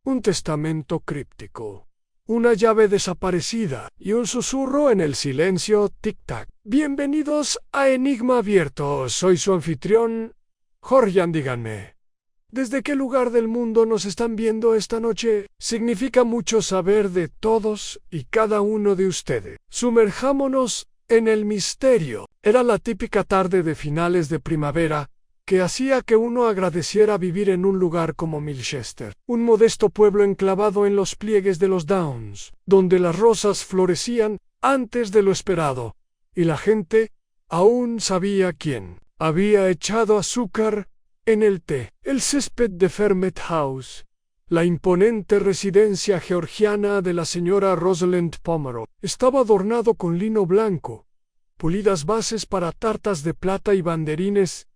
un testamento críptico, una llave desaparecida y un susurro en el silencio tic-tac. Bienvenidos a Enigma Abierto, soy su anfitrión, Jorjan. Díganme, ¿desde qué lugar del mundo nos están viendo esta noche? Significa mucho saber de todos y cada uno de ustedes. Sumerjámonos en el misterio. Era la típica tarde de finales de primavera que hacía que uno agradeciera vivir en un lugar como Milchester, un modesto pueblo enclavado en los pliegues de los Downs, donde las rosas florecían antes de lo esperado, y la gente aún sabía quién había echado azúcar en el té. El césped de Fermet House, la imponente residencia georgiana de la señora Rosalind Pomeroy, estaba adornado con lino blanco, pulidas bases para tartas de plata y banderines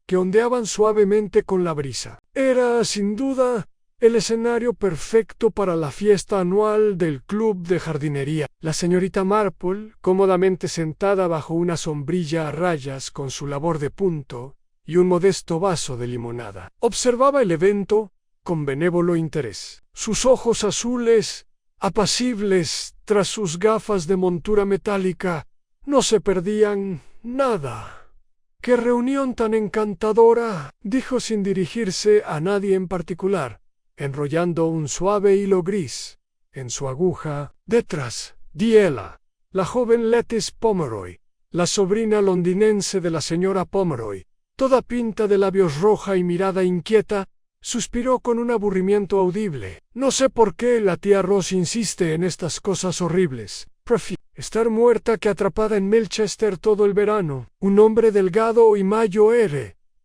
que ondeaban suavemente con la brisa. Era, sin duda, el escenario perfecto para la fiesta anual del club de jardinería. La señorita Marple, cómodamente sentada bajo una sombrilla a rayas con su labor de punto y un modesto vaso de limonada, observaba el evento con benévolo interés. Sus ojos azules, apacibles tras sus gafas de montura metálica, no se perdían nada. «¡Qué reunión tan encantadora!», dijo sin dirigirse a nadie en particular, enrollando un suave hilo gris en su aguja. Detrás, Diela, la joven Lettice Pomeroy, la sobrina londinense de la señora Pomeroy, toda pinta de labios roja y mirada inquieta, suspiró con un aburrimiento audible. «No sé por qué la tía Ross insiste en estas cosas horribles. Prefiero estar muerta que atrapada en Milchester todo el verano». Un hombre delgado y mayo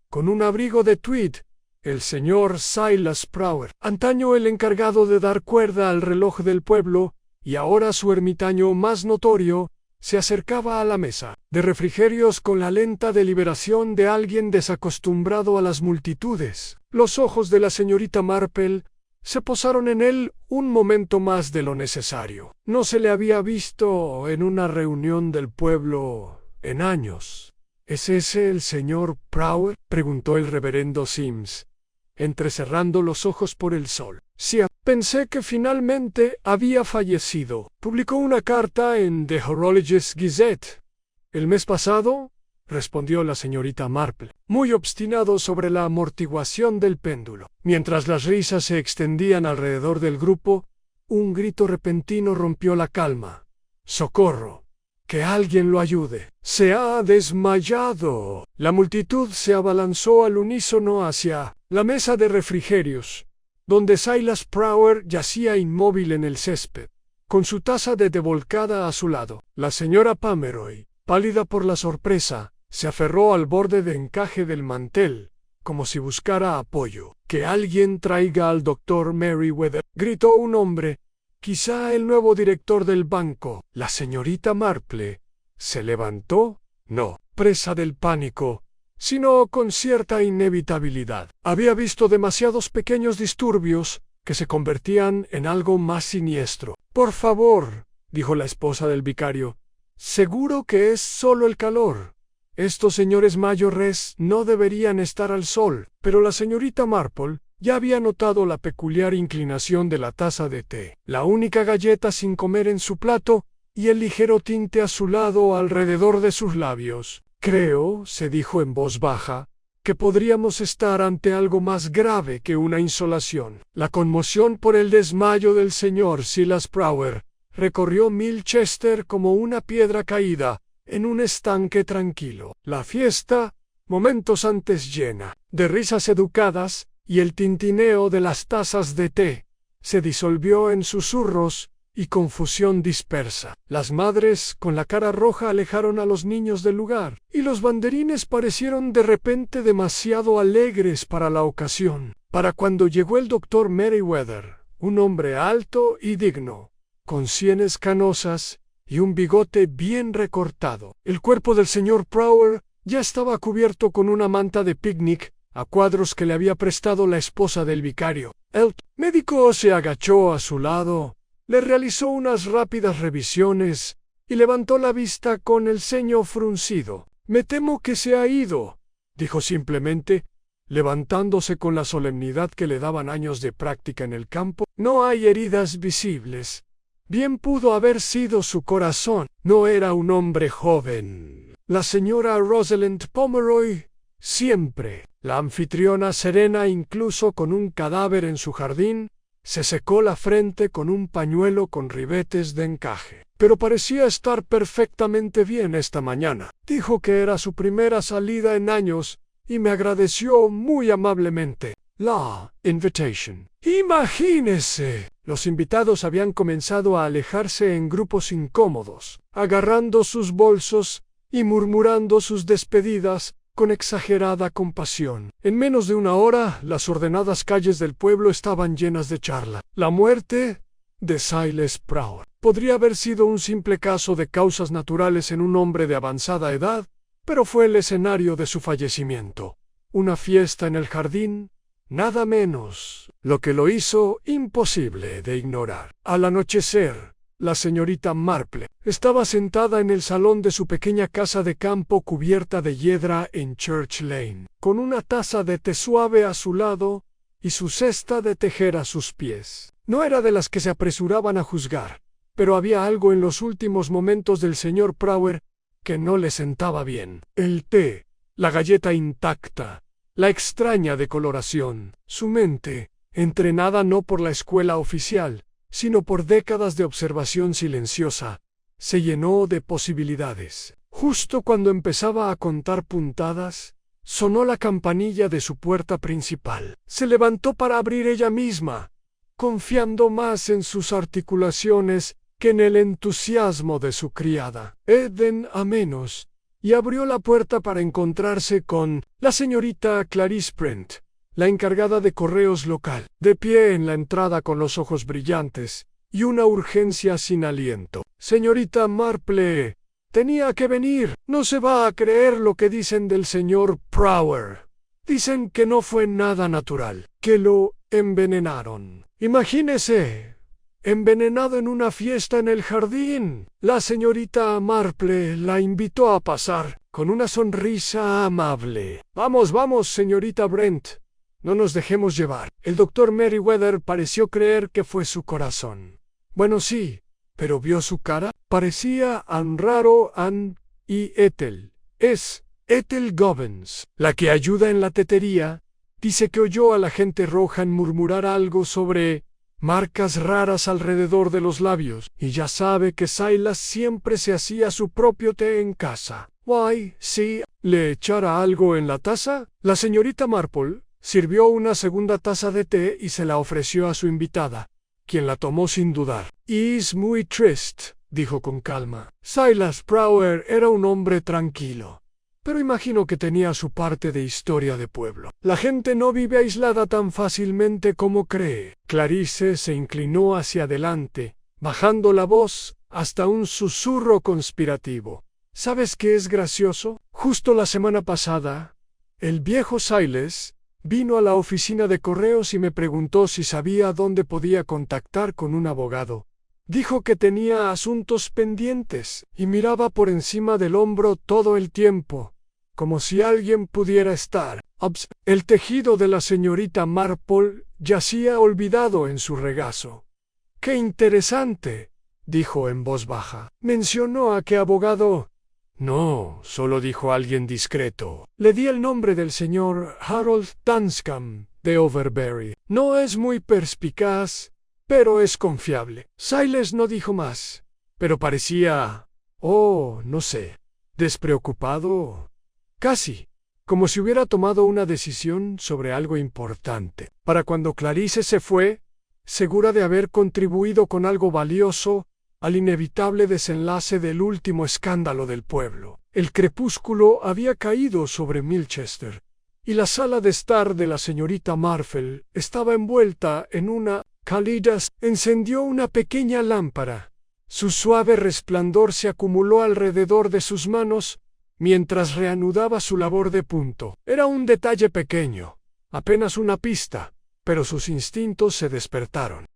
con un abrigo de tweed, el señor Silas Prower, antaño el encargado de dar cuerda al reloj del pueblo y ahora su ermitaño más notorio, se acercaba a la mesa de refrigerios con la lenta deliberación de alguien desacostumbrado a las multitudes. Los ojos de la señorita Marple se posaron en él un momento más de lo necesario. No se le había visto en una reunión del pueblo en años. ¿Es ese el señor Prower?, preguntó el reverendo Sims, entrecerrando los ojos por el sol. «Sí, pensé que finalmente había fallecido. Publicó una carta en The Horologists Gazette el mes pasado», respondió la señorita Marple, muy obstinado sobre la amortiguación del péndulo. Mientras las risas se extendían alrededor del grupo, un grito repentino rompió la calma. «¡Socorro! ¡Que alguien lo ayude! ¡Se ha desmayado!». La multitud se abalanzó al unísono hacia la mesa de refrigerios, donde Silas Prower yacía inmóvil en el césped, con su taza de té volcada a su lado. La señora Pomeroy, pálida por la sorpresa, se aferró al borde de encaje del mantel, como si buscara apoyo. «Que alguien traiga al doctor Merryweather», gritó un hombre, quizá el nuevo director del banco. La señorita Marple se levantó, no presa del pánico, sino con cierta inevitabilidad. Había visto demasiados pequeños disturbios que se convertían en algo más siniestro. «Por favor», dijo la esposa del vicario, «seguro que es solo el calor. Estos señores mayores no deberían estar al sol». Pero la señorita Marple ya había notado la peculiar inclinación de la taza de té, la única galleta sin comer en su plato y el ligero tinte azulado alrededor de sus labios. «Creo», se dijo en voz baja, «que podríamos estar ante algo más grave que una insolación». La conmoción por el desmayo del señor Silas Prower recorrió Milchester como una piedra caída en un estanque tranquilo. La fiesta, momentos antes llena de risas educadas y el tintineo de las tazas de té, se disolvió en susurros y confusión dispersa. Las madres con la cara roja alejaron a los niños del lugar, y los banderines parecieron de repente demasiado alegres para la ocasión. Para cuando llegó el doctor Merryweather, un hombre alto y digno, con sienes canosas y un bigote bien recortado. El cuerpo del señor Prower ya estaba cubierto con una manta de picnic a cuadros que le había prestado la esposa del vicario. El médico se agachó a su lado, le realizó unas rápidas revisiones y levantó la vista con el ceño fruncido. «Me temo que se ha ido», dijo simplemente, levantándose con la solemnidad que le daban años de práctica en el campo. No hay heridas visibles. Bien pudo haber sido su corazón. No era un hombre joven. La señora Rosalind Pomeroy, siempre. La anfitriona serena, incluso con un cadáver en su jardín, se secó la frente con un pañuelo con ribetes de encaje. Pero parecía estar perfectamente bien esta mañana. Dijo que era su primera salida en años y me agradeció muy amablemente. La invitation. ¡Imagínese! Los invitados habían comenzado a alejarse en grupos incómodos, agarrando sus bolsos y murmurando sus despedidas con exagerada compasión. En menos de una hora, las ordenadas calles del pueblo estaban llenas de charla. La muerte de Silas Prower podría haber sido un simple caso de causas naturales en un hombre de avanzada edad, pero fue el escenario de su fallecimiento. Una fiesta en el jardín, nada menos, lo que lo hizo imposible de ignorar. Al anochecer, la señorita Marple estaba sentada en el salón de su pequeña casa de campo cubierta de hiedra en Church Lane, con una taza de té suave a su lado y su cesta de tejer a sus pies. No era de las que se apresuraban a juzgar, pero había algo en los últimos momentos del señor Prower que no le sentaba bien. El té, la galleta intacta, la extraña decoloración. Su mente, entrenada no por la escuela oficial, sino por décadas de observación silenciosa, se llenó de posibilidades. Justo cuando empezaba a contar puntadas, sonó la campanilla de su puerta principal. Se levantó para abrir ella misma, confiando más en sus articulaciones que en el entusiasmo de su criada. Eden a menos, y abrió la puerta para encontrarse con la señorita Clarice Brent, la encargada de correos local, de pie en la entrada con los ojos brillantes y una urgencia sin aliento. Señorita Marple, tenía que venir. No se va a creer lo que dicen del señor Prower. Dicen que no fue nada natural, que lo envenenaron. Imagínese, envenenado en una fiesta en el jardín. La señorita Marple la invitó a pasar con una sonrisa amable. Vamos, vamos, señorita Brent. No nos dejemos llevar. El doctor Merriweather pareció creer que fue su corazón. Bueno, sí, pero ¿vio su cara? Parecía Ann raro Ann y Ethel. Es Ethel Gobbins, la que ayuda en la tetería. Dice que oyó a la gente roja murmurar algo sobre marcas raras alrededor de los labios, y ya sabe que Silas siempre se hacía su propio té en casa. Why, sí, ¿le echara algo en la taza? La señorita Marple sirvió una segunda taza de té y se la ofreció a su invitada, quien la tomó sin dudar. «Es muy triste», dijo con calma. Silas Prower era un hombre tranquilo, pero imagino que tenía su parte de historia de pueblo. La gente no vive aislada tan fácilmente como cree. Clarice se inclinó hacia adelante, bajando la voz hasta un susurro conspirativo. ¿Sabes qué es gracioso? Justo la semana pasada, el viejo Silas vino a la oficina de correos y me preguntó si sabía dónde podía contactar con un abogado. Dijo que tenía asuntos pendientes y miraba por encima del hombro todo el tiempo, como si alguien pudiera estar. El tejido de la señorita Marple yacía olvidado en su regazo. ¡Qué interesante!, dijo en voz baja. ¿Mencionó a qué abogado? No, solo dijo alguien discreto. Le di el nombre del señor Harold Tanscombe de Overbury. No es muy perspicaz, pero es confiable. Silas no dijo más, pero parecía, no sé, despreocupado. Casi, como si hubiera tomado una decisión sobre algo importante. Para cuando Clarice se fue, segura de haber contribuido con algo valioso al inevitable desenlace del último escándalo del pueblo. El crepúsculo había caído sobre Milchester, y la sala de estar de la señorita Marple estaba envuelta en una cálida. Encendió una pequeña lámpara. Su suave resplandor se acumuló alrededor de sus manos mientras reanudaba su labor de punto. Era un detalle pequeño, apenas una pista, pero sus instintos se despertaron.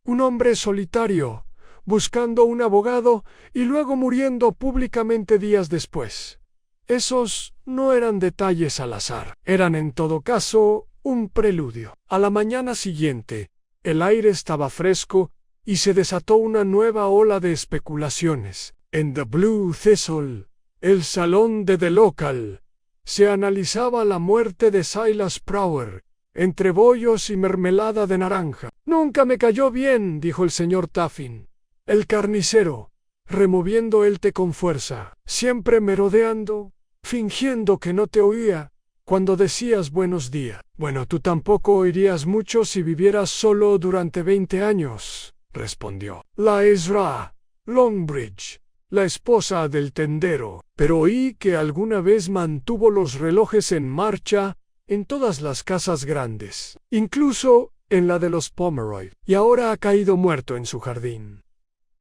Un hombre solitario, buscando un abogado y luego muriendo públicamente días después. Esos no eran detalles al azar, eran en todo caso un preludio. A la mañana siguiente, el aire estaba fresco y se desató una nueva ola de especulaciones. En The Blue Thistle, el salón de The Local, se analizaba la muerte de Silas Prower, entre bollos y mermelada de naranja. «Nunca me cayó bien», dijo el señor Taffin, el carnicero, removiendo el té con fuerza, «siempre merodeando, fingiendo que no te oía cuando decías buenos días». «Bueno, tú tampoco oirías mucho si vivieras solo durante 20 años», respondió la Ezra Longbridge, la esposa del tendero, «pero oí que alguna vez mantuvo los relojes en marcha en todas las casas grandes, incluso en la de los Pomeroy, y ahora ha caído muerto en su jardín».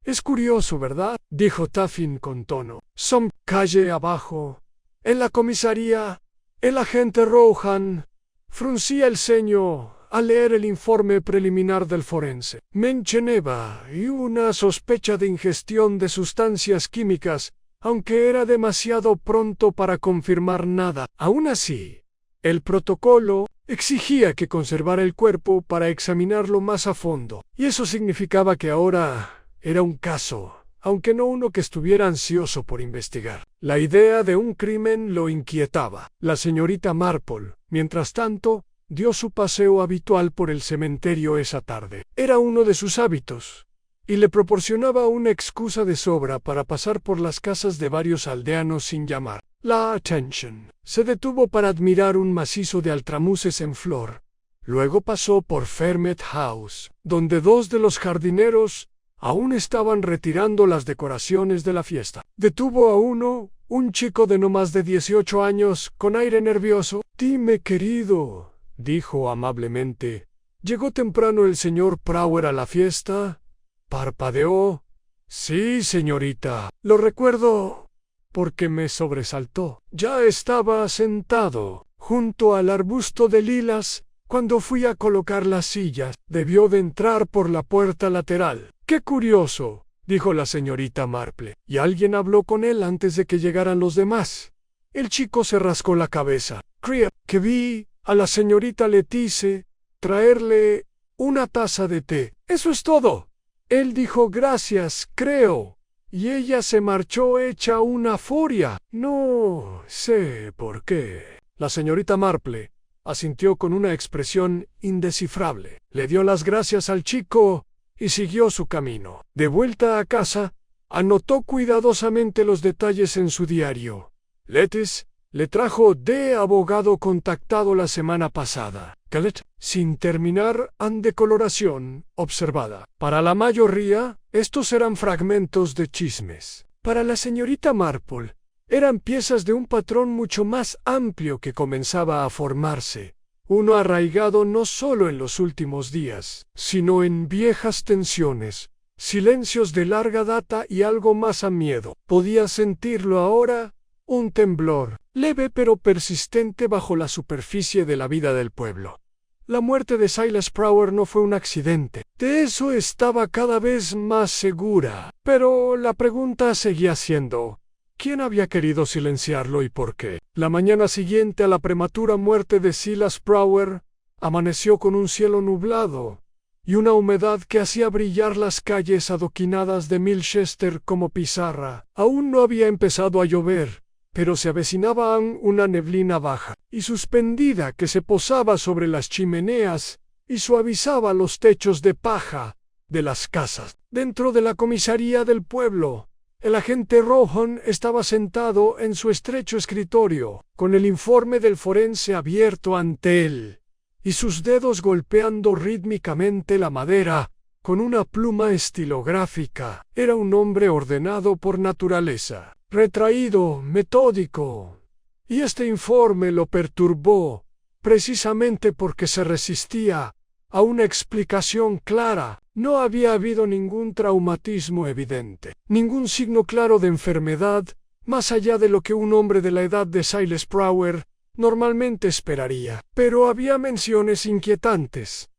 «Es curioso, ¿verdad?», dijo Taffin con tono. «Some calle abajo, en la comisaría, el agente Rohan fruncía el ceño al leer el informe preliminar del forense. Mencionaba y una sospecha de ingestión de sustancias químicas, aunque era demasiado pronto para confirmar nada. Aún así, el protocolo exigía que conservara el cuerpo para examinarlo más a fondo, y eso significaba que ahora era un caso, aunque no uno que estuviera ansioso por investigar. La idea de un crimen lo inquietaba. La señorita Marple, mientras tanto, dio su paseo habitual por el cementerio esa tarde. Era uno de sus hábitos, y le proporcionaba una excusa de sobra para pasar por las casas de varios aldeanos sin llamar la atención. Se detuvo para admirar un macizo de altramuces en flor. Luego pasó por Fairmet House, donde dos de los jardineros aún estaban retirando las decoraciones de la fiesta. Detuvo a uno, un chico de no más de 18 años, con aire nervioso. «Dime, querido», dijo amablemente, «¿llegó temprano el señor Prower a la fiesta?» Parpadeó. «Sí, señorita. Lo recuerdo porque me sobresaltó. Ya estaba sentado junto al arbusto de lilas cuando fui a colocar las sillas. Debió de entrar por la puerta lateral». «Qué curioso», dijo la señorita Marple. «¿Y alguien habló con él antes de que llegaran los demás?» El chico se rascó la cabeza. «Creo que vi a la señorita Lettice traerle una taza de té. Eso es todo. Él dijo gracias, creo, y ella se marchó hecha una furia. No sé por qué». La señorita Marple asintió con una expresión indescifrable. Le dio las gracias al chico y siguió su camino. De vuelta a casa, anotó cuidadosamente los detalles en su diario. Lettice le trajo de abogado contactado la semana pasada. Calet, sin terminar en decoloración observada. Para la mayoría, estos eran fragmentos de chismes. Para la señorita Marple, eran piezas de un patrón mucho más amplio que comenzaba a formarse. Uno arraigado no solo en los últimos días, sino en viejas tensiones, silencios de larga data y algo más a miedo. Podía sentirlo ahora, un temblor, leve pero persistente bajo la superficie de la vida del pueblo. La muerte de Silas Prower no fue un accidente. De eso estaba cada vez más segura. Pero la pregunta seguía siendo: ¿quién había querido silenciarlo y por qué? La mañana siguiente a la prematura muerte de Silas Prower, amaneció con un cielo nublado y una humedad que hacía brillar las calles adoquinadas de Milchester como pizarra. Aún no había empezado a llover, pero se avecinaba una neblina baja y suspendida que se posaba sobre las chimeneas y suavizaba los techos de paja de las casas. Dentro de la comisaría del pueblo, el agente Rohan estaba sentado en su estrecho escritorio, con el informe del forense abierto ante él, y sus dedos golpeando rítmicamente la madera con una pluma estilográfica. Era un hombre ordenado por naturaleza, retraído, metódico, y este informe lo perturbó, precisamente porque se resistía a una explicación clara. No había habido ningún traumatismo evidente, ningún signo claro de enfermedad, más allá de lo que un hombre de la edad de Silas Prower normalmente esperaría. Pero había menciones inquietantes.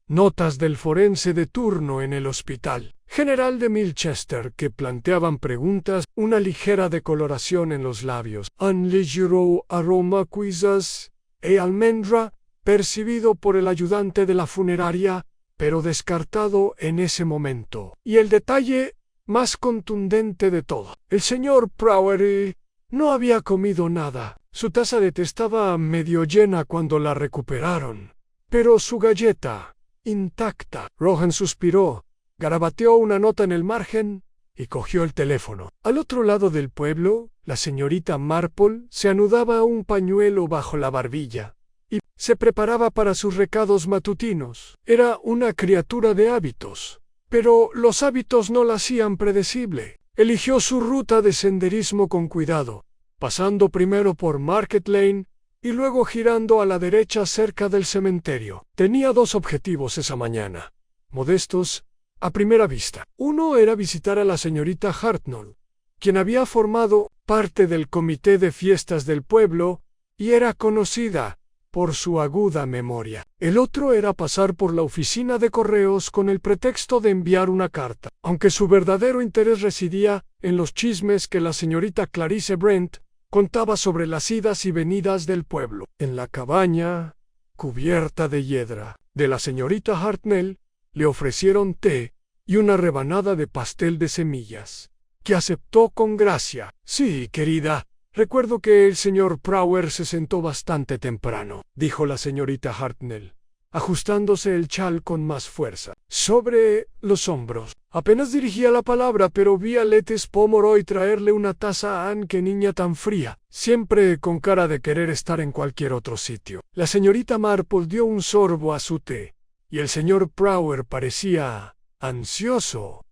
Notas del forense de turno en el hospital. general de Milchester, que planteaban preguntas, una ligera decoloración en los labios. Un ligero aroma quizás e almendra, percibido por el ayudante de la funeraria, pero descartado en ese momento. Y el detalle más contundente de todo: el señor Prowry no había comido nada. Su taza de té estaba medio llena cuando la recuperaron, pero su galleta, intacta. Rohan suspiró, garabateó una nota en el margen y cogió el teléfono. Al otro lado del pueblo, la señorita Marple se anudaba un pañuelo bajo la barbilla y se preparaba para sus recados matutinos. Era una criatura de hábitos, pero los hábitos no la hacían predecible. Eligió su ruta de senderismo con cuidado, pasando primero por Market Lane y luego girando a la derecha cerca del cementerio. Tenía dos objetivos esa mañana, modestos a primera vista. Uno era visitar a la señorita Hartnell, quien había formado parte del comité de fiestas del pueblo y era conocida por su aguda memoria. El otro era pasar por la oficina de correos con el pretexto de enviar una carta, aunque su verdadero interés residía en los chismes que la señorita Clarice Brent contaba sobre las idas y venidas del pueblo. En la cabaña, cubierta de hiedra, de la señorita Hartnell, le ofrecieron té y una rebanada de pastel de semillas, que aceptó con gracia. Sí, querida, recuerdo que el señor Prowry se sentó bastante temprano, dijo la señorita Hartnell, ajustándose el chal con más fuerza sobre los hombros. Apenas dirigía la palabra, pero vi a Letty Pomeroy traerle una taza a Anne. Qué niña tan fría, siempre con cara de querer estar en cualquier otro sitio. La señorita Marple dio un sorbo a su té, y el señor Prowry parecía ansioso,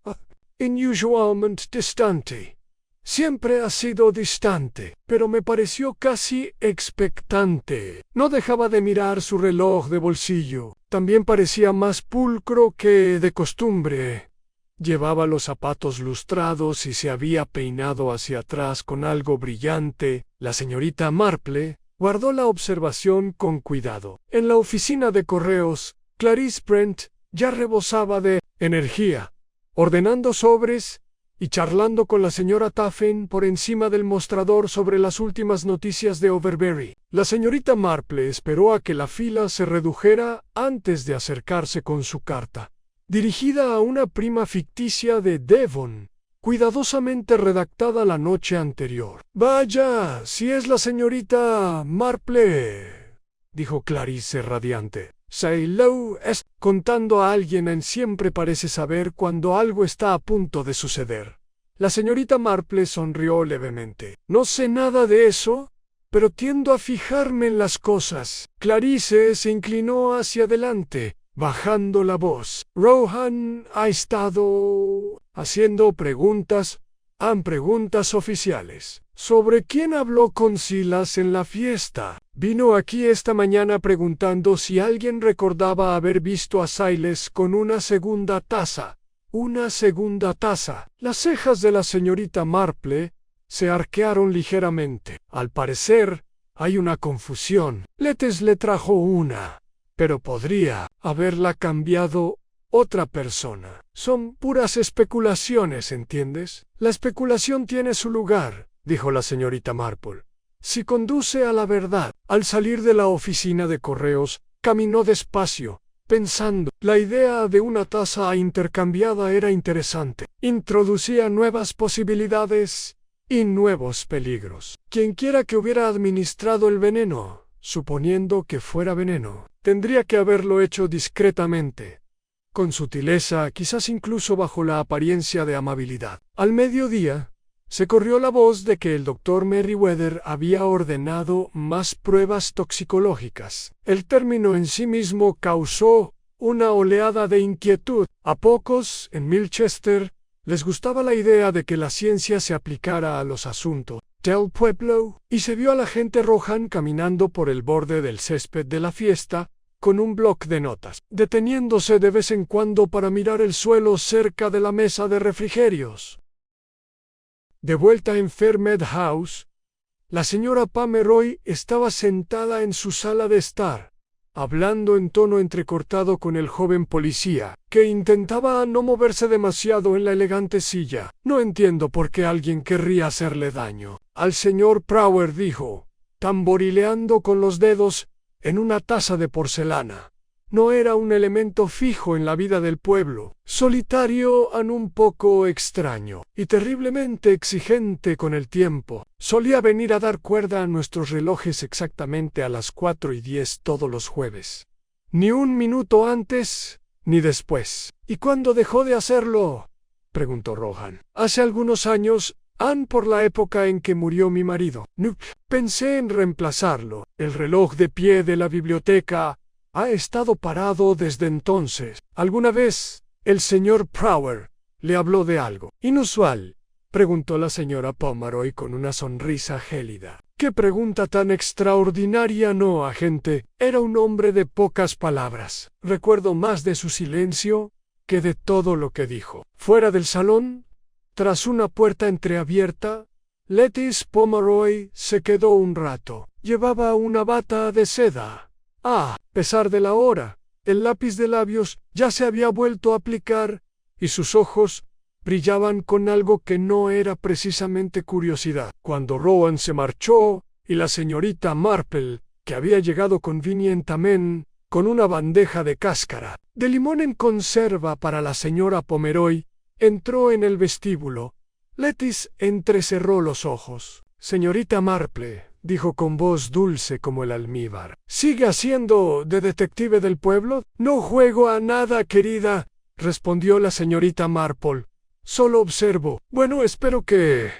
inusualmente distante. Siempre ha sido distante, pero me pareció casi expectante. No dejaba de mirar su reloj de bolsillo. También parecía más pulcro que de costumbre. Llevaba los zapatos lustrados y se había peinado hacia atrás con algo brillante. La señorita Marple guardó la observación con cuidado. En la oficina de correos, Clarice Brent ya rebosaba de energía, ordenando sobres y charlando con la señora Taffen por encima del mostrador sobre las últimas noticias de Overbury. La señorita Marple esperó a que la fila se redujera antes de acercarse con su carta, dirigida a una prima ficticia de Devon, cuidadosamente redactada la noche anterior. «Vaya, si es la señorita Marple», dijo Clarice radiante. «Saylow es contando a alguien siempre parece saber cuando algo está a punto de suceder». La señorita Marple sonrió levemente. «No sé nada de eso, pero tiendo a fijarme en las cosas». Clarice se inclinó hacia adelante, bajando la voz. «Rohan ha estado haciendo preguntas oficiales. ¿Sobre quién habló con Silas en la fiesta? Vino aquí esta mañana preguntando si alguien recordaba haber visto a Silas con una segunda taza». «Una segunda taza». Las cejas de la señorita Marple se arquearon ligeramente. «Al parecer, hay una confusión. Letes le trajo una, pero podría haberla cambiado otra persona. Son puras especulaciones, ¿entiendes? La especulación tiene su lugar», dijo la señorita Marple, «si conduce a la verdad». Al salir de la oficina de correos, caminó despacio, pensando. La idea de una taza intercambiada era interesante. Introducía nuevas posibilidades y nuevos peligros. Quienquiera que hubiera administrado el veneno, suponiendo que fuera veneno, tendría que haberlo hecho discretamente, con sutileza, quizás incluso bajo la apariencia de amabilidad. Al mediodía, se corrió la voz de que el doctor Merriweather había ordenado más pruebas toxicológicas. El término en sí mismo causó una oleada de inquietud. A pocos, en Milchester, les gustaba la idea de que la ciencia se aplicara a los asuntos del pueblo, y se vio a la gente Rohan caminando por el borde del césped de la fiesta, con un bloc de notas, deteniéndose de vez en cuando para mirar el suelo cerca de la mesa de refrigerios. De vuelta en Fairmead House, la señora Pomeroy estaba sentada en su sala de estar, hablando en tono entrecortado con el joven policía, que intentaba no moverse demasiado en la elegante silla. No entiendo por qué alguien querría hacerle daño. Al señor Prower, dijo, tamborileando con los dedos en una taza de porcelana. No era un elemento fijo en la vida del pueblo, solitario y un poco extraño, y terriblemente exigente con el tiempo. Solía venir a dar cuerda a nuestros relojes exactamente a las 4:10 todos los jueves. Ni un minuto antes ni después. ¿Y cuándo dejó de hacerlo?, preguntó Rohan. Hace algunos años, por la época en que murió mi marido. Pensé en reemplazarlo. El reloj de pie de la biblioteca ha estado parado desde entonces. ¿Alguna vez el señor Prower le habló de algo inusual?, preguntó la señora Pomeroy con una sonrisa gélida. ¡Qué pregunta tan extraordinaria, no, agente! Era un hombre de pocas palabras. Recuerdo más de su silencio que de todo lo que dijo. Fuera del salón, tras una puerta entreabierta, Lettice Pomeroy se quedó un rato. Llevaba una bata de seda. A pesar de la hora, el lápiz de labios ya se había vuelto a aplicar y sus ojos brillaban con algo que no era precisamente curiosidad. Cuando Rowan se marchó y la señorita Marple, que había llegado convenientemente con una bandeja de cáscara de limón en conserva para la señora Pomeroy, entró en el vestíbulo, Lettice entrecerró los ojos. «Señorita Marple», dijo con voz dulce como el almíbar, «¿sigue haciendo de detective del pueblo?» «No juego a nada, querida», respondió la señorita Marple. «Solo observo». «Bueno, espero que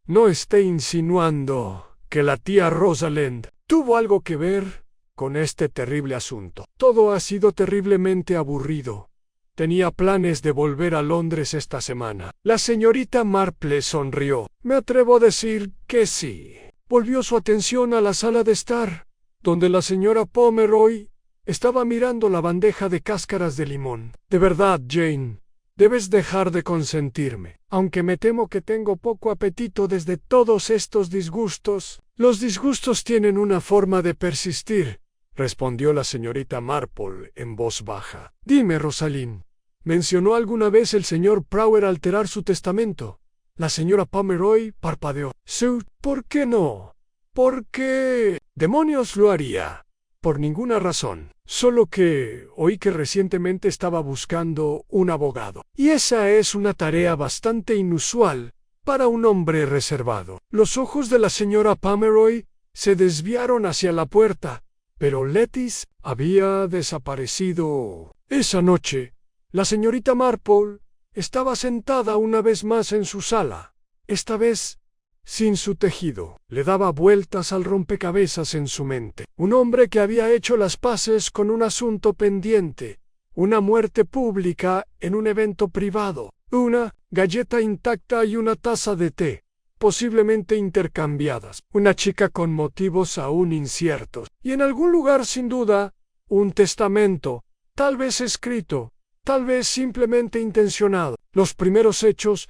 no esté insinuando que la tía Rosalind tuvo algo que ver con este terrible asunto». «Todo ha sido terriblemente aburrido. Tenía planes de volver a Londres esta semana». La señorita Marple sonrió. «Me atrevo a decir que sí». Volvió su atención a la sala de estar, donde la señora Pomeroy estaba mirando la bandeja de cáscaras de limón. «De verdad, Jane, debes dejar de consentirme. Aunque me temo que tengo poco apetito desde todos estos disgustos». «Los disgustos tienen una forma de persistir», respondió la señorita Marple en voz baja. «Dime, Rosalind, ¿mencionó alguna vez el señor Prower alterar su testamento?» La señora Pomeroy parpadeó. «Sí, ¿por qué no? ¿Por qué demonios lo haría?» «Por ninguna razón. Solo que oí que recientemente estaba buscando un abogado. Y esa es una tarea bastante inusual para un hombre reservado». Los ojos de la señora Pomeroy se desviaron hacia la puerta, pero Lettice había desaparecido. Esa noche, la señorita Marple estaba sentada una vez más en su sala, esta vez sin su tejido. Le daba vueltas al rompecabezas en su mente. Un hombre que había hecho las paces con un asunto pendiente, una muerte pública en un evento privado, una galleta intacta y una taza de té, posiblemente intercambiadas, una chica con motivos aún inciertos, y en algún lugar sin duda, un testamento, tal vez escrito, tal vez simplemente intencionado. Los primeros hechos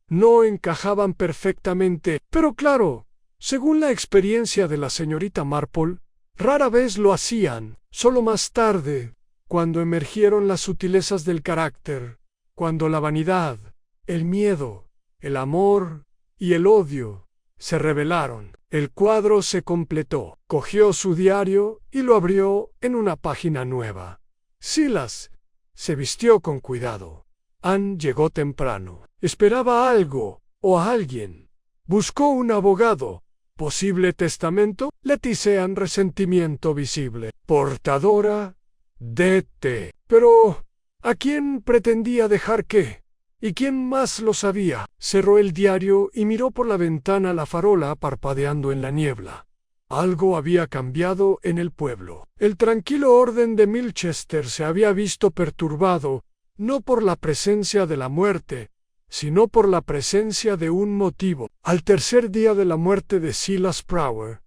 no encajaban perfectamente, pero claro, según la experiencia de la señorita Marple, rara vez lo hacían. Solo más tarde, cuando emergieron las sutilezas del carácter, cuando la vanidad, el miedo, el amor y el odio se revelaron, el cuadro se completó. Cogió su diario y lo abrió en una página nueva. Silas se vistió con cuidado. Anne llegó temprano. Esperaba algo o a alguien. Buscó un abogado. ¿Posible testamento? Leticean resentimiento visible. Portadora de té. Pero ¿a quién pretendía dejar qué? ¿Y quién más lo sabía? Cerró el diario y miró por la ventana la farola parpadeando en la niebla. Algo había cambiado en el pueblo. El tranquilo orden de Milchester se había visto perturbado, no por la presencia de la muerte, sino por la presencia de un motivo. Al tercer día de la muerte de Silas Prower,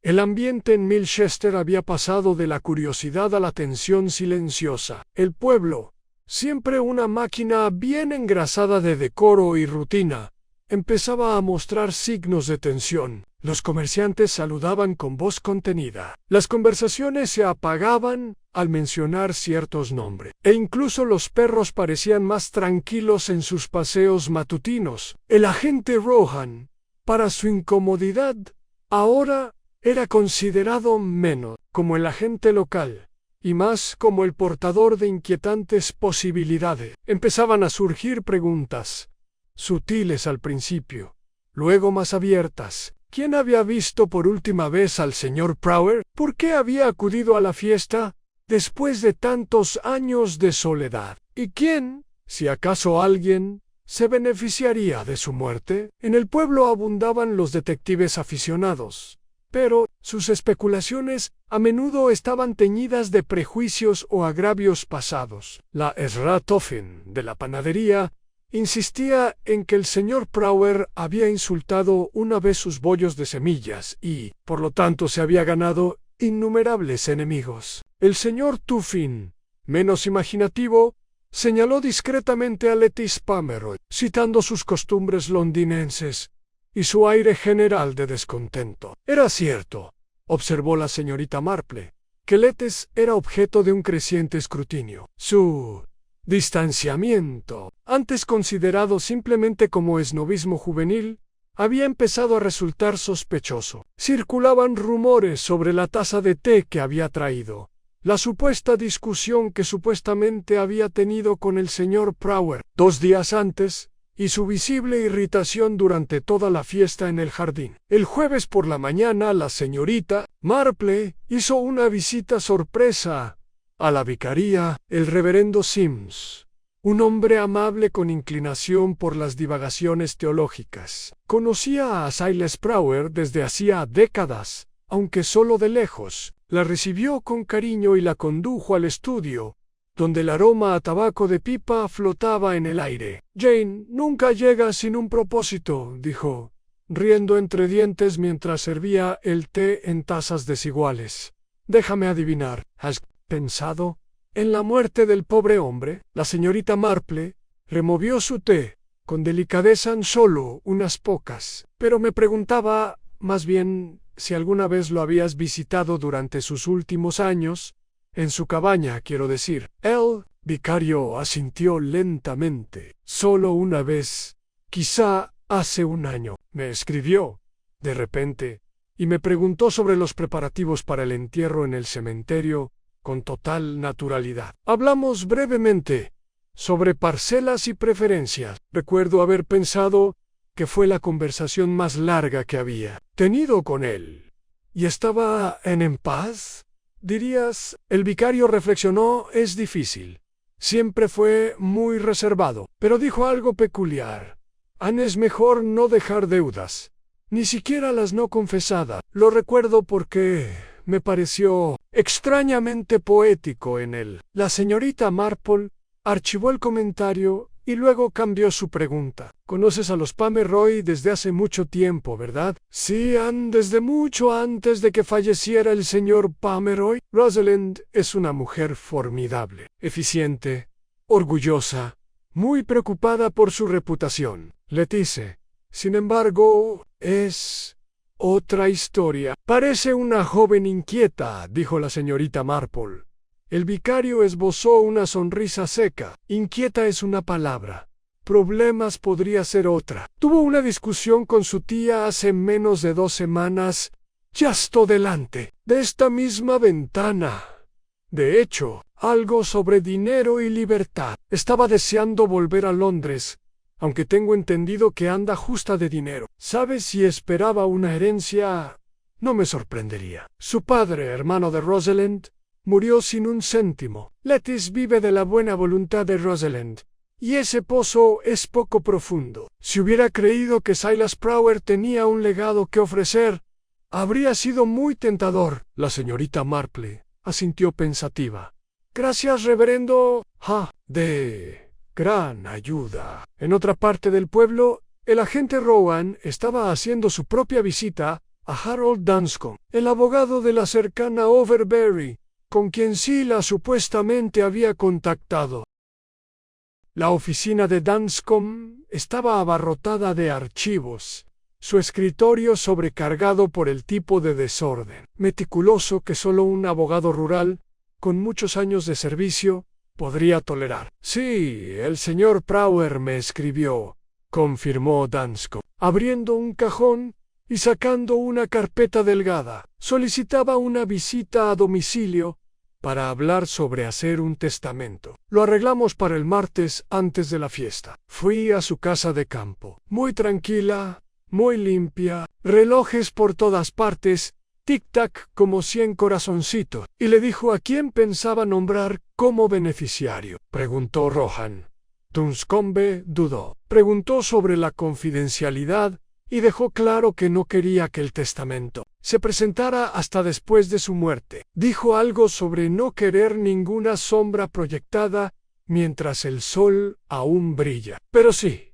el ambiente en Milchester había pasado de la curiosidad a la tensión silenciosa. El pueblo, siempre una máquina bien engrasada de decoro y rutina, empezaba a mostrar signos de tensión. Los comerciantes saludaban con voz contenida. Las conversaciones se apagaban al mencionar ciertos nombres, e incluso los perros parecían más tranquilos en sus paseos matutinos. El agente Rohan, para su incomodidad, ahora era considerado menos como el agente local y más como el portador de inquietantes posibilidades. Empezaban a surgir preguntas, sutiles al principio, luego más abiertas. ¿Quién había visto por última vez al señor Prower? ¿Por qué había acudido a la fiesta después de tantos años de soledad? ¿Y quién, si acaso alguien, se beneficiaría de su muerte? En el pueblo abundaban los detectives aficionados, pero sus especulaciones a menudo estaban teñidas de prejuicios o agravios pasados. La Ezra Toffin de la panadería insistía en que el señor Prower había insultado una vez sus bollos de semillas y, por lo tanto, se había ganado innumerables enemigos. El señor Tuffin, menos imaginativo, señaló discretamente a Lettice Pomeroy, citando sus costumbres londinenses y su aire general de descontento. Era cierto, observó la señorita Marple, que Lettice era objeto de un creciente escrutinio. Su distanciamiento, antes considerado simplemente como esnobismo juvenil, había empezado a resultar sospechoso. Circulaban rumores sobre la taza de té que había traído, la supuesta discusión que supuestamente había tenido con el señor Prower 2 días antes, y su visible irritación durante toda la fiesta en el jardín. El jueves por la mañana la señorita Marple hizo una visita sorpresa a la vicaría. El reverendo Sims, un hombre amable con inclinación por las divagaciones teológicas, conocía a Silas Prower desde hacía décadas, aunque solo de lejos. La recibió con cariño y la condujo al estudio, donde el aroma a tabaco de pipa flotaba en el aire. Jane nunca llega sin un propósito, dijo, riendo entre dientes mientras servía el té en tazas desiguales. Déjame adivinar, ¿has pensado en la muerte del pobre hombre? La señorita Marple removió su té, con delicadeza solo unas pocas, pero me preguntaba, más bien, si alguna vez lo habías visitado durante sus últimos años, en su cabaña, quiero decir. El vicario asintió lentamente. Solo una vez, quizá hace un año, me escribió, de repente, y me preguntó sobre los preparativos para el entierro en el cementerio, con total naturalidad. Hablamos brevemente sobre parcelas y preferencias. Recuerdo haber pensado que fue la conversación más larga que había tenido con él. ¿Y estaba en paz? Dirías, el vicario reflexionó, es difícil. Siempre fue muy reservado, pero dijo algo peculiar. Es mejor no dejar deudas, ni siquiera las no confesadas. Lo recuerdo porque me pareció extrañamente poético en él. La señorita Marple archivó el comentario y luego cambió su pregunta. ¿Conoces a los Pomeroy desde hace mucho tiempo, verdad? Sí, desde mucho antes de que falleciera el señor Pomeroy. Rosalind es una mujer formidable, eficiente, orgullosa, muy preocupada por su reputación. Lettice, sin embargo, es otra historia. Parece una joven inquieta, dijo la señorita Marple. El vicario esbozó una sonrisa seca. Inquieta es una palabra. Problemas podría ser otra. Tuvo una discusión con su tía hace menos de 2 semanas, justo delante de esta misma ventana. De hecho, algo sobre dinero y libertad. Estaba deseando volver a Londres, aunque tengo entendido que anda justa de dinero. ¿Sabes si esperaba una herencia? No me sorprendería. Su padre, hermano de Rosalind, murió sin un céntimo. Lettice vive de la buena voluntad de Rosalind, y ese pozo es poco profundo. Si hubiera creído que Silas Prower tenía un legado que ofrecer, habría sido muy tentador. La señorita Marple asintió pensativa. Gracias, reverendo. De gran ayuda. En otra parte del pueblo, el agente Rowan estaba haciendo su propia visita a Harold Dunscombe, el abogado de la cercana Overbury, con quien Sheila supuestamente había contactado. La oficina de Dunscombe estaba abarrotada de archivos, su escritorio sobrecargado por el tipo de desorden meticuloso que solo un abogado rural, con muchos años de servicio, podría tolerar. Sí, el señor Prower me escribió, confirmó Dansko, abriendo un cajón y sacando una carpeta delgada. Solicitaba una visita a domicilio para hablar sobre hacer un testamento. Lo arreglamos para el martes antes de la fiesta. Fui a su casa de campo, muy tranquila, muy limpia, relojes por todas partes, tic-tac como 100 corazoncitos, y le dijo a quién pensaba nombrar como beneficiario. Preguntó Rohan. Dunscombe dudó. Preguntó sobre la confidencialidad y dejó claro que no quería que el testamento se presentara hasta después de su muerte. Dijo algo sobre no querer ninguna sombra proyectada mientras el sol aún brilla. Pero sí,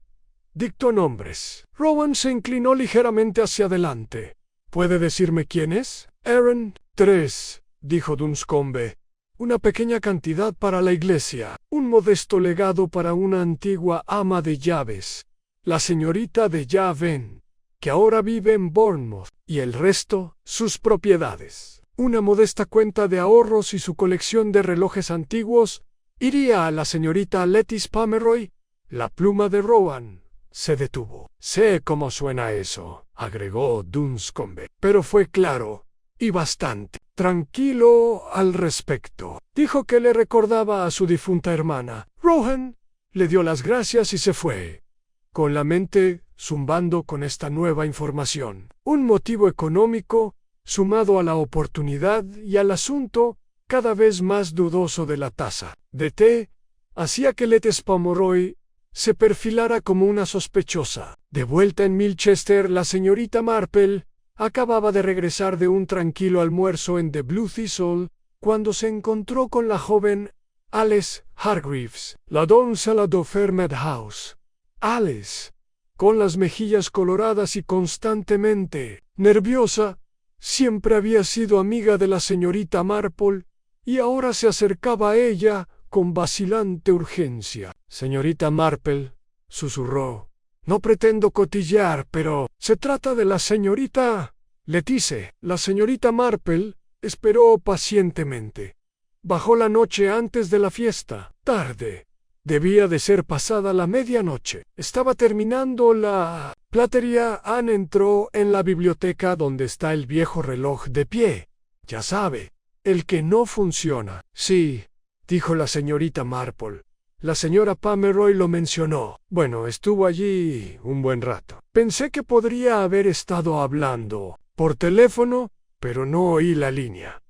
dictó nombres. Rowan se inclinó ligeramente hacia adelante. ¿Puede decirme quién es? Aaron. 3, dijo Dunscombe. Una pequeña cantidad para la iglesia, un modesto legado para una antigua ama de llaves, la señorita de Yaven, que ahora vive en Bournemouth, y el resto, sus propiedades. Una modesta cuenta de ahorros y su colección de relojes antiguos iría a la señorita Lettice Pomeroy. La pluma de Rowan se detuvo. Sé cómo suena eso, agregó Dunscombe, pero fue claro y bastante tranquilo al respecto. Dijo que le recordaba a su difunta hermana. Rohan le dio las gracias y se fue, con la mente zumbando con esta nueva información. Un motivo económico, sumado a la oportunidad y al asunto cada vez más dudoso de la taza de té, hacía que Lettice Pomeroy se perfilara como una sospechosa. De vuelta en Milchester, la señorita Marple acababa de regresar de un tranquilo almuerzo en The Blue Thistle cuando se encontró con la joven Alice Hargreaves, la doncella de Fairmead House. Alice, con las mejillas coloradas y constantemente nerviosa, siempre había sido amiga de la señorita Marple y ahora se acercaba a ella con vacilante urgencia. Señorita Marple, susurró, no pretendo cotillear, pero se trata de la señorita Lettice. La señorita Marple esperó pacientemente. Bajó la noche antes de la fiesta. Tarde. Debía de ser pasada la medianoche. Estaba terminando la platería. Anne entró en la biblioteca donde está el viejo reloj de pie. Ya sabe, el que no funciona. Sí, dijo la señorita Marple. La señora Pomeroy lo mencionó. Bueno, estuvo allí un buen rato. Pensé que podría haber estado hablando por teléfono, pero no oí la línea.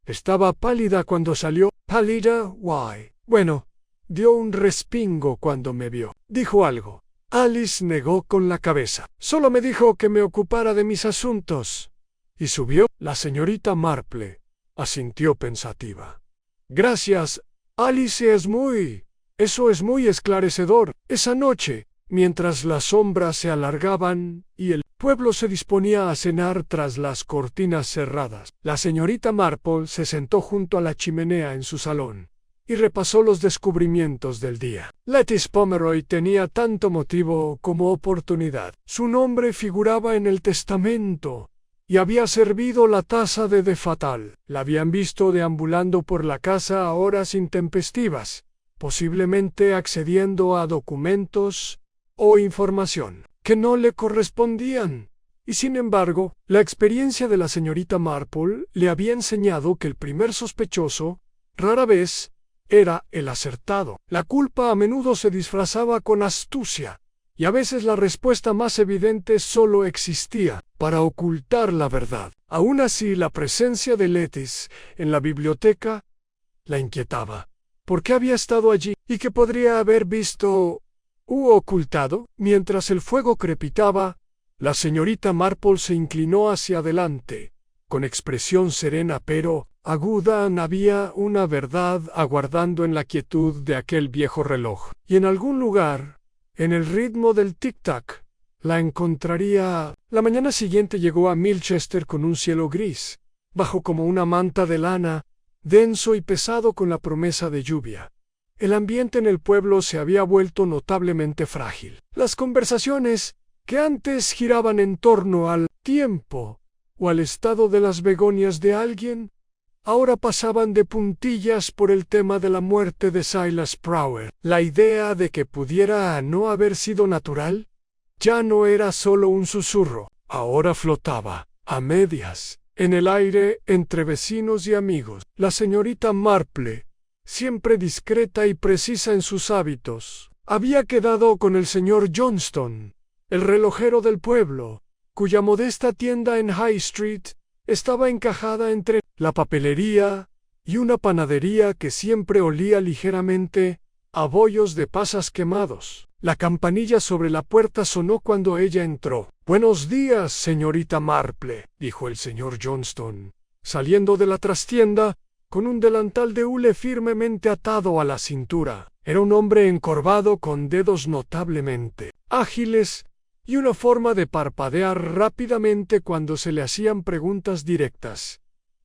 Estaba pálida cuando salió. ¿Pálida? Why? Bueno, dio un respingo cuando me vio. Dijo algo. Alice negó con la cabeza. Solo me dijo que me ocupara de mis asuntos. Y subió. La señorita Marple asintió pensativa. Gracias, Alice, Eso es muy esclarecedor. Esa noche, mientras las sombras se alargaban y el pueblo se disponía a cenar tras las cortinas cerradas, la señorita Marple se sentó junto a la chimenea en su salón y repasó los descubrimientos del día. Lettice Pomeroy tenía tanto motivo como oportunidad. Su nombre figuraba en el testamento y había servido la taza de fatal. La habían visto deambulando por la casa a horas intempestivas, posiblemente accediendo a documentos o información que no le correspondían. Y sin embargo, la experiencia de la señorita Marple le había enseñado que el primer sospechoso, rara vez, era el acertado. La culpa a menudo se disfrazaba con astucia, y a veces la respuesta más evidente solo existía para ocultar la verdad. Aún así, la presencia de Lettice en la biblioteca la inquietaba. ¿Por qué había estado allí? ¿Y qué podría haber visto u ocultado? Mientras el fuego crepitaba, la señorita Marple se inclinó hacia adelante. Con expresión serena pero aguda, había una verdad aguardando en la quietud de aquel viejo reloj. Y en algún lugar, en el ritmo del tic-tac, la encontraría. La mañana siguiente llegó a Milchester con un cielo gris, bajo como una manta de lana, denso y pesado con la promesa de lluvia. El ambiente en el pueblo se había vuelto notablemente frágil. Las conversaciones que antes giraban en torno al tiempo o al estado de las begonias de alguien, ahora pasaban de puntillas por el tema de la muerte de Silas Prower. La idea de que pudiera no haber sido natural ya no era solo un susurro, ahora flotaba, a medias, en el aire entre vecinos y amigos. La señorita Marple, siempre discreta y precisa en sus hábitos, había quedado con el señor Johnston, el relojero del pueblo, cuya modesta tienda en High Street estaba encajada entre la papelería y una panadería que siempre olía ligeramente a bollos de pasas quemados. La campanilla sobre la puerta sonó cuando ella entró. «Buenos días, señorita Marple», dijo el señor Johnston, saliendo de la trastienda con un delantal de hule firmemente atado a la cintura. Era un hombre encorvado con dedos notablemente ágiles y una forma de parpadear rápidamente cuando se le hacían preguntas directas.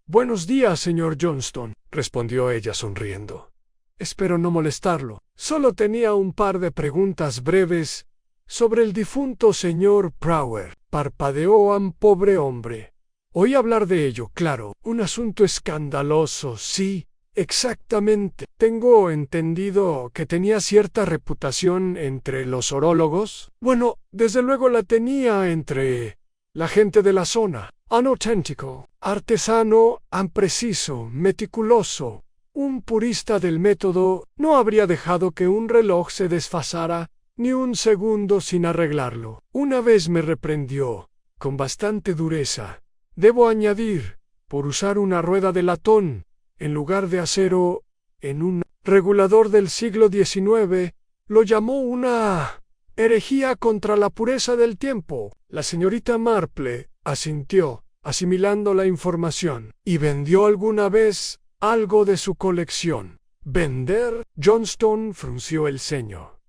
«Buenos días, señor Johnston», respondió ella sonriendo. «Espero no molestarlo. Solo tenía un par de preguntas breves sobre el difunto señor Prower», parpadeó un pobre hombre. «Oí hablar de ello, claro. Un asunto escandaloso, sí, exactamente. Tengo entendido que tenía cierta reputación entre los orólogos». «Bueno, desde luego la tenía entre la gente de la zona. Un auténtico, artesano, preciso, meticuloso, un purista del método. No habría dejado que un reloj se desfasara ni un segundo sin arreglarlo. Una vez me reprendió, con bastante dureza, debo añadir, por usar una rueda de latón en lugar de acero en un regulador del siglo XIX. Lo llamó una herejía contra la pureza del tiempo». La señorita Marple asintió, asimilando la información. «¿Y vendió alguna vez algo de su colección?» «¿Vender?» Johnston frunció el ceño.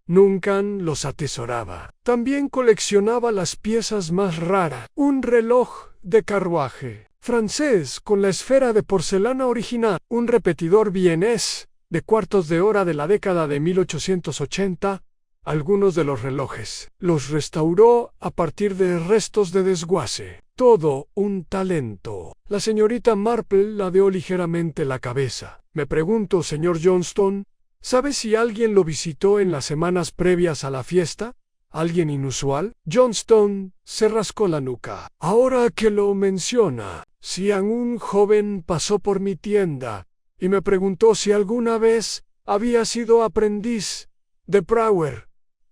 «Nunca los atesoraba. También coleccionaba las piezas más raras. Un reloj de carruaje francés con la esfera de porcelana original, un repetidor vienés de cuartos de hora de la década de 1880, algunos de los relojes los restauró a partir de restos de desguace. Todo un talento». La señorita Marple ladeó ligeramente la cabeza. «Me pregunto, señor Johnston, ¿sabe si alguien lo visitó en las semanas previas a la fiesta? ¿Alguien inusual?» Johnston se rascó la nuca. «Ahora que lo menciona, si un joven pasó por mi tienda y me preguntó si alguna vez había sido aprendiz de Prower.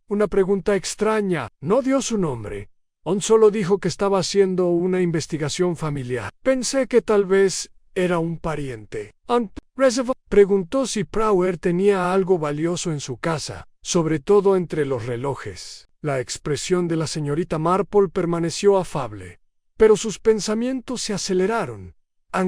Una pregunta extraña. No dio su nombre. Solo dijo que estaba haciendo una investigación familiar. Pensé que tal vez era un pariente. Preguntó si Prower tenía algo valioso en su casa, sobre todo entre los relojes». La expresión de la señorita Marple permaneció afable, pero sus pensamientos se aceleraron.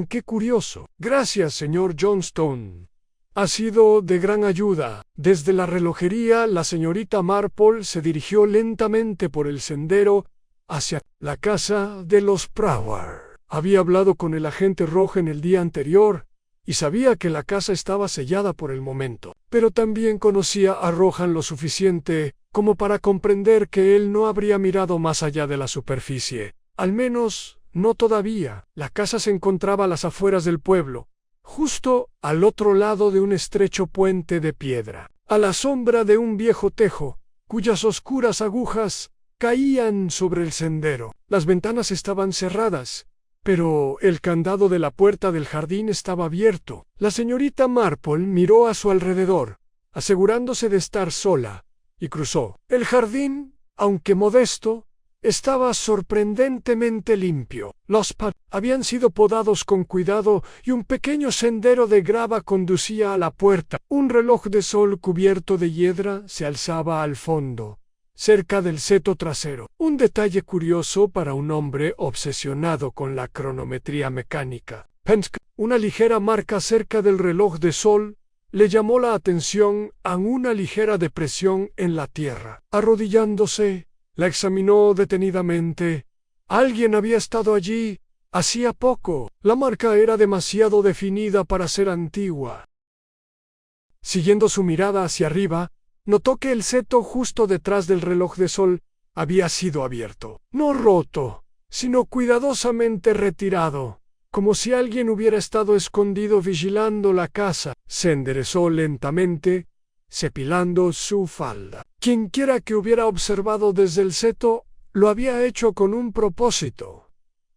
«¡Qué curioso! Gracias, señor Johnston. Ha sido de gran ayuda». Desde la relojería, la señorita Marple se dirigió lentamente por el sendero hacia la casa de los Prower. Había hablado con el agente Rogen el día anterior y sabía que la casa estaba sellada por el momento, pero también conocía a Rohan lo suficiente como para comprender que él no habría mirado más allá de la superficie. Al menos, no todavía. La casa se encontraba a las afueras del pueblo, justo al otro lado de un estrecho puente de piedra, a la sombra de un viejo tejo, cuyas oscuras agujas caían sobre el sendero. Las ventanas estaban cerradas, pero el candado de la puerta del jardín estaba abierto. La señorita Marple miró a su alrededor, asegurándose de estar sola, y cruzó. El jardín, aunque modesto, estaba sorprendentemente limpio. Los palos habían sido podados con cuidado y un pequeño sendero de grava conducía a la puerta. Un reloj de sol cubierto de hiedra se alzaba al fondo, cerca del seto trasero. Un detalle curioso para un hombre obsesionado con la cronometría mecánica. Una ligera marca cerca del reloj de sol le llamó la atención a una ligera depresión en la tierra. Arrodillándose, la examinó detenidamente. Alguien había estado allí hacía poco. La marca era demasiado definida para ser antigua. Siguiendo su mirada hacia arriba, notó que el seto justo detrás del reloj de sol había sido abierto, no roto, sino cuidadosamente retirado, como si alguien hubiera estado escondido vigilando la casa. Se enderezó lentamente, cepillando su falda. Quienquiera que hubiera observado desde el seto lo había hecho con un propósito,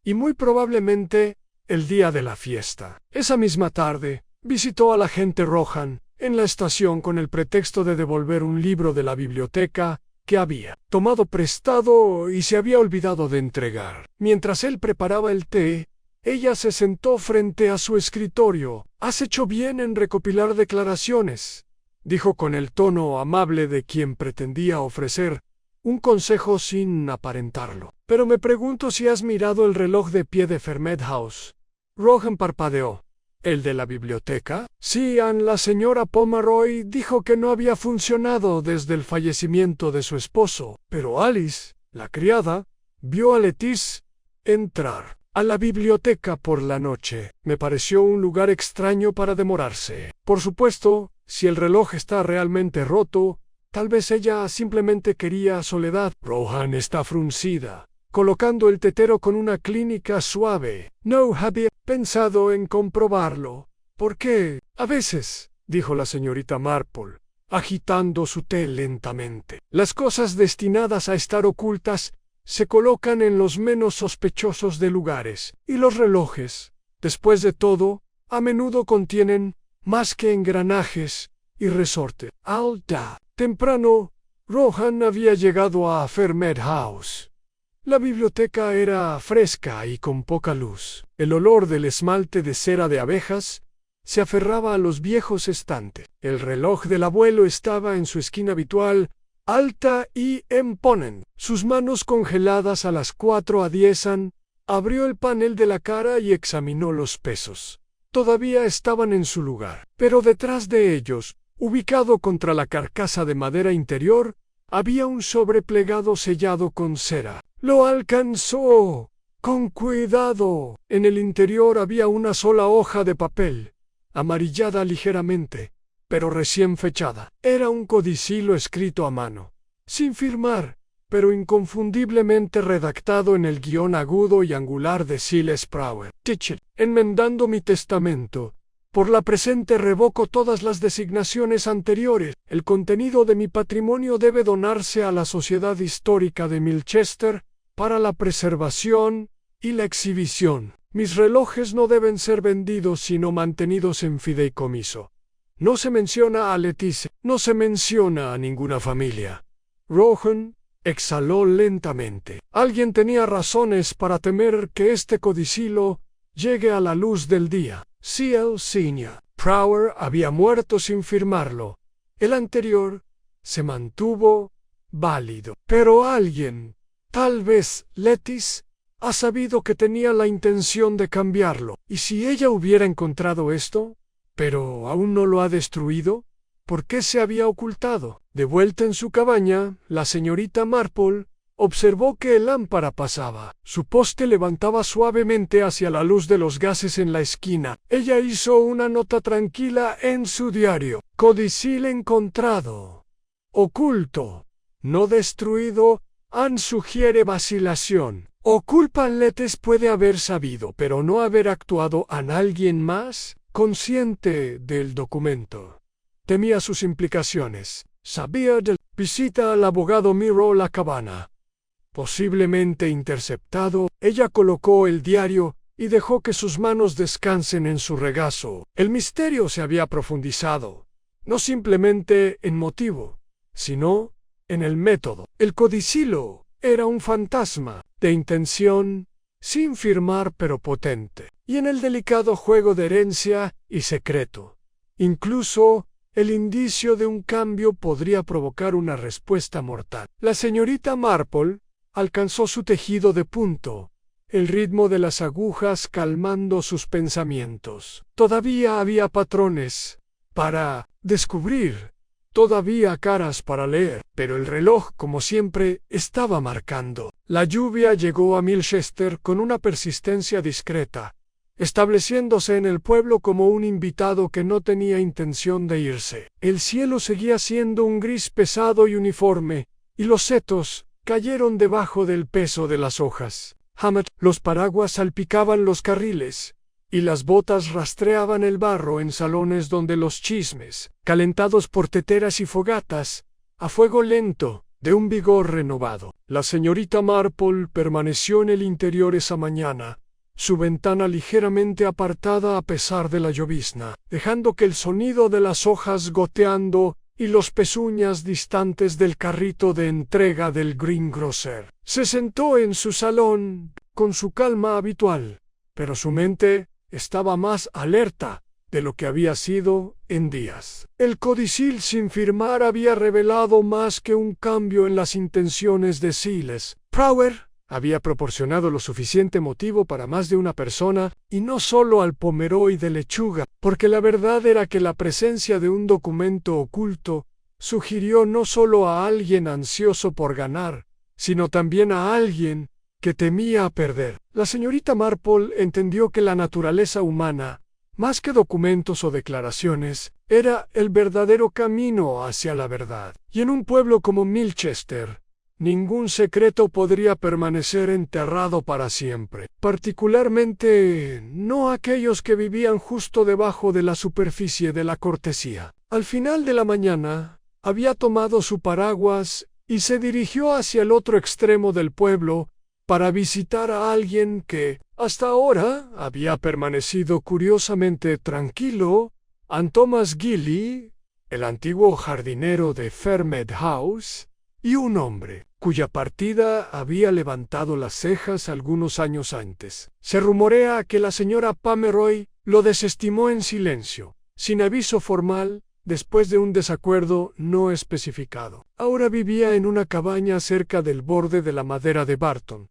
y muy probablemente el día de la fiesta. Esa misma tarde, visitó al agente Rohan en la estación con el pretexto de devolver un libro de la biblioteca que había tomado prestado y se había olvidado de entregar. Mientras él preparaba el té, ella se sentó frente a su escritorio. «Has hecho bien en recopilar declaraciones», dijo con el tono amable de quien pretendía ofrecer un consejo sin aparentarlo. «Pero me pregunto si has mirado el reloj de pie de Fermet House». Rohan parpadeó. ¿El de la biblioteca? Sí, la señora Pomeroy dijo que no había funcionado desde el fallecimiento de su esposo, pero Alice, la criada, vio a Lettice entrar a la biblioteca por la noche. Me pareció un lugar extraño para demorarse. Por supuesto, si el reloj está realmente roto, tal vez ella simplemente quería soledad. Rohan está fruncida, colocando el tetero con una clínica suave. No había pensado en comprobarlo. ¿Por qué? A veces, dijo la señorita Marple, agitando su té lentamente. Las cosas destinadas a estar ocultas se colocan en los menos sospechosos de lugares, y los relojes, después de todo, a menudo contienen más que engranajes y resorte. Temprano, Rohan había llegado a Fermet House. La biblioteca era fresca y con poca luz. El olor del esmalte de cera de abejas se aferraba a los viejos estantes. El reloj del abuelo estaba en su esquina habitual, alta y imponente. Sus manos congeladas a las 4:10 abrió el panel de la cara y examinó los pesos. Todavía estaban en su lugar, pero detrás de ellos, ubicado contra la carcasa de madera interior, había un sobre plegado sellado con cera. Lo alcanzó. Con cuidado. En el interior había una sola hoja de papel, amarillada ligeramente, pero recién fechada. Era un codicilo escrito a mano, sin firmar, pero inconfundiblemente redactado en el guión agudo y angular de Silas Prower. Teacher, enmendando mi testamento, por la presente revoco todas las designaciones anteriores. El contenido de mi patrimonio debe donarse a la Sociedad Histórica de Milchester para la preservación y la exhibición. Mis relojes no deben ser vendidos sino mantenidos en fideicomiso. No se menciona a Lettice, no se menciona a ninguna familia. Rohan exhaló lentamente. Alguien tenía razones para temer que este codicilo llegue a la luz del día. C.L. Sr. Prower había muerto sin firmarlo. El anterior se mantuvo válido. Pero alguien, tal vez Lettice, ha sabido que tenía la intención de cambiarlo. ¿Y si ella hubiera encontrado esto? ¿Pero aún no lo ha destruido? ¿Por qué se había ocultado? De vuelta en su cabaña, la señorita Marple observó que el lámpara pasaba. Su poste levantaba suavemente hacia la luz de los gases en la esquina. Ella hizo una nota tranquila en su diario. Codicil encontrado. Oculto. No destruido. Sugiere vacilación. O culpa Lettice puede haber sabido, pero no haber actuado a alguien más consciente del documento. Temía sus implicaciones. Sabía de visita al abogado miró la cabana. Posiblemente interceptado, ella colocó el diario y dejó que sus manos descansen en su regazo. El misterio se había profundizado, no simplemente en motivo, sino en el método. El codicilo era un fantasma de intención, sin firmar pero potente, y en el delicado juego de herencia y secreto. Incluso el indicio de un cambio podría provocar una respuesta mortal. La señorita Marple alcanzó su tejido de punto, el ritmo de las agujas calmando sus pensamientos. Todavía había patrones para descubrir, todavía caras para leer, pero el reloj, como siempre, estaba marcando. La lluvia llegó a Milchester con una persistencia discreta, estableciéndose en el pueblo como un invitado que no tenía intención de irse. El cielo seguía siendo un gris pesado y uniforme, y los setos, cayeron debajo del peso de las hojas. Los paraguas salpicaban los carriles, y las botas rastreaban el barro en salones donde los chismes, calentados por teteras y fogatas, a fuego lento, de un vigor renovado. La señorita Marple permaneció en el interior esa mañana, su ventana ligeramente apartada a pesar de la llovizna, dejando que el sonido de las hojas goteando y los pezuñas distantes del carrito de entrega del greengrocer. Se sentó en su salón con su calma habitual, pero su mente estaba más alerta de lo que había sido en días. El codicil sin firmar había revelado más que un cambio en las intenciones de Silas. Prower había proporcionado lo suficiente motivo para más de una persona, y no solo al Pomeroy de lechuga, porque la verdad era que la presencia de un documento oculto sugirió no solo a alguien ansioso por ganar, sino también a alguien que temía perder. La señorita Marple entendió que la naturaleza humana, más que documentos o declaraciones, era el verdadero camino hacia la verdad. Y en un pueblo como Milchester, ningún secreto podría permanecer enterrado para siempre, particularmente no aquellos que vivían justo debajo de la superficie de la cortesía. Al final de la mañana, había tomado su paraguas y se dirigió hacia el otro extremo del pueblo para visitar a alguien que, hasta ahora, había permanecido curiosamente tranquilo, a Thomas Gilly, el antiguo jardinero de Fairmead House, y un hombre cuya partida había levantado las cejas algunos años antes. Se rumorea que la señora Pomeroy lo desestimó en silencio, sin aviso formal, después de un desacuerdo no especificado. Ahora vivía en una cabaña cerca del borde de la madera de Barton,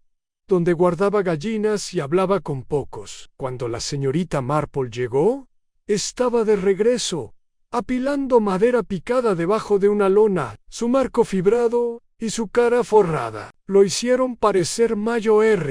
donde guardaba gallinas y hablaba con pocos. Cuando la señorita Marple llegó, estaba de regreso, apilando madera picada debajo de una lona, su marco fibrado y su cara forrada. Lo hicieron parecer mayor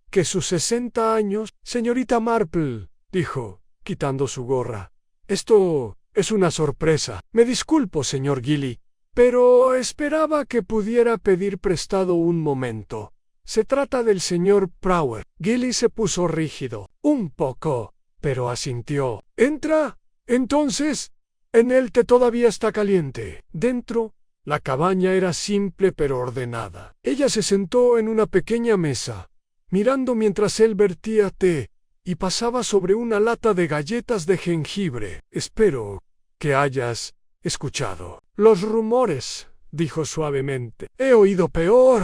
que sus 60 años. Señorita Marple, dijo, quitando su gorra. Esto es una sorpresa. Me disculpo, señor Gilly, pero esperaba que pudiera pedir prestado un momento. Se trata del señor Prower. Gilly se puso rígido, un poco, pero asintió. ¿Entra? Entonces, en el té todavía está caliente. Dentro, la cabaña era simple pero ordenada. Ella se sentó en una pequeña mesa, mirando mientras él vertía té, y pasaba sobre una lata de galletas de jengibre. Espero que hayas escuchado los rumores, dijo suavemente. He oído peor,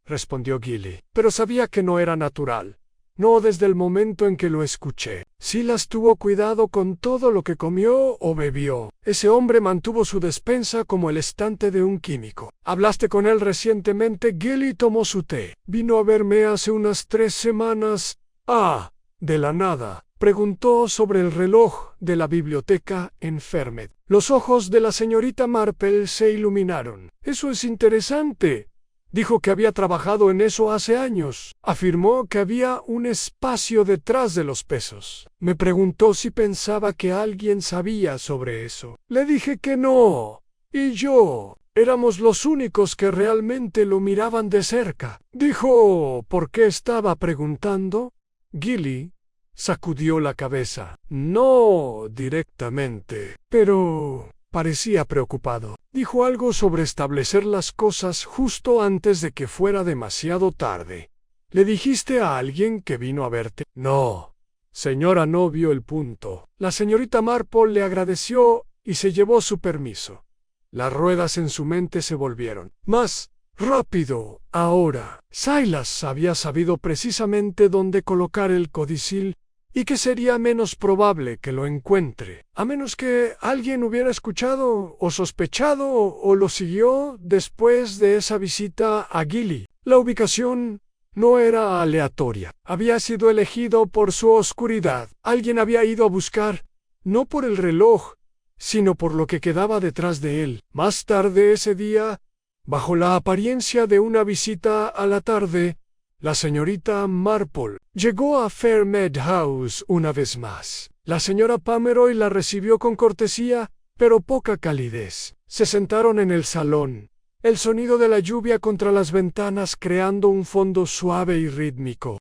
respondió Gilly, pero sabía que no era natural. No desde el momento en que lo escuché. Silas tuvo cuidado con todo lo que comió o bebió. Ese hombre mantuvo su despensa como el estante de un químico. ¿Hablaste con él recientemente? Gilly tomó su té. Vino a verme hace unas 3 semanas. Ah, de la nada. Preguntó sobre el reloj de la biblioteca en Fairmead. Los ojos de la señorita Marple se iluminaron. Eso es interesante. Dijo que había trabajado en eso hace años. Afirmó que había un espacio detrás de los pesos. Me preguntó si pensaba que alguien sabía sobre eso. Le dije que no. Y yo éramos los únicos que realmente lo miraban de cerca. Dijo, ¿por qué estaba preguntando? Gilly sacudió la cabeza. No directamente, pero parecía preocupado. Dijo algo sobre establecer las cosas justo antes de que fuera demasiado tarde. ¿Le dijiste a alguien que vino a verte? No. Señora no vio el punto. La señorita Marple le agradeció y se llevó su permiso. Las ruedas en su mente se volvieron más rápido. Ahora, Silas había sabido precisamente dónde colocar el codicil y que sería menos probable que lo encuentre, a menos que alguien hubiera escuchado o sospechado o lo siguió después de esa visita a Gilly. La ubicación no era aleatoria. Había sido elegido por su oscuridad. Alguien había ido a buscar, no por el reloj, sino por lo que quedaba detrás de él. Más tarde ese día, bajo la apariencia de una visita a la tarde, la señorita Marple llegó a Fairmead House una vez más. La señora Pomeroy la recibió con cortesía, pero poca calidez. Se sentaron en el salón, el sonido de la lluvia contra las ventanas creando un fondo suave y rítmico.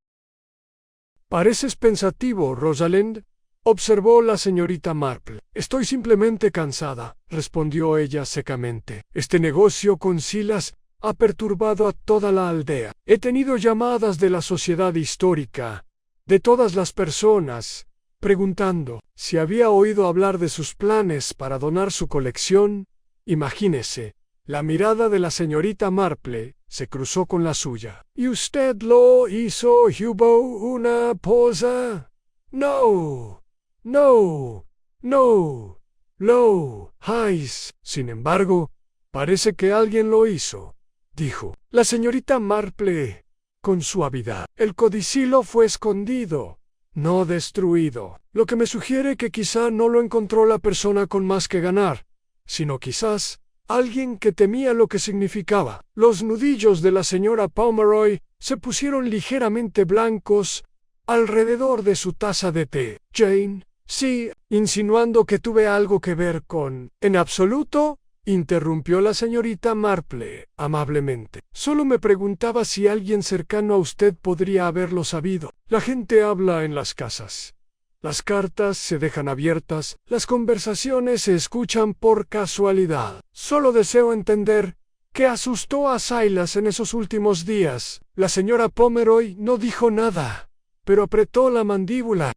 «Pareces pensativo, Rosalind», observó la señorita Marple. «Estoy simplemente cansada», respondió ella secamente. «Este negocio con Silas ha perturbado a toda la aldea. He tenido llamadas de la sociedad histórica, de todas las personas, preguntando si había oído hablar de sus planes para donar su colección. Imagínese». La mirada de la señorita Marple se cruzó con la suya. «¿Y usted lo hizo, Hubo, una posa?» «No, no, no, lo Hayes. Sin embargo, parece que alguien lo hizo», dijo la señorita Marple con suavidad. «El codicilo fue escondido, no destruido, lo que me sugiere que quizá no lo encontró la persona con más que ganar, sino quizás alguien que temía lo que significaba». Los nudillos de la señora Pomeroy se pusieron ligeramente blancos alrededor de su taza de té. «Jane, sí, insinuando que tuve algo que ver con...» «En absoluto», interrumpió la señorita Marple amablemente. «Solo me preguntaba si alguien cercano a usted podría haberlo sabido. La gente habla en las casas. Las cartas se dejan abiertas, las conversaciones se escuchan por casualidad. Solo deseo entender qué asustó a Silas en esos últimos días». La señora Pomeroy no dijo nada, pero apretó la mandíbula.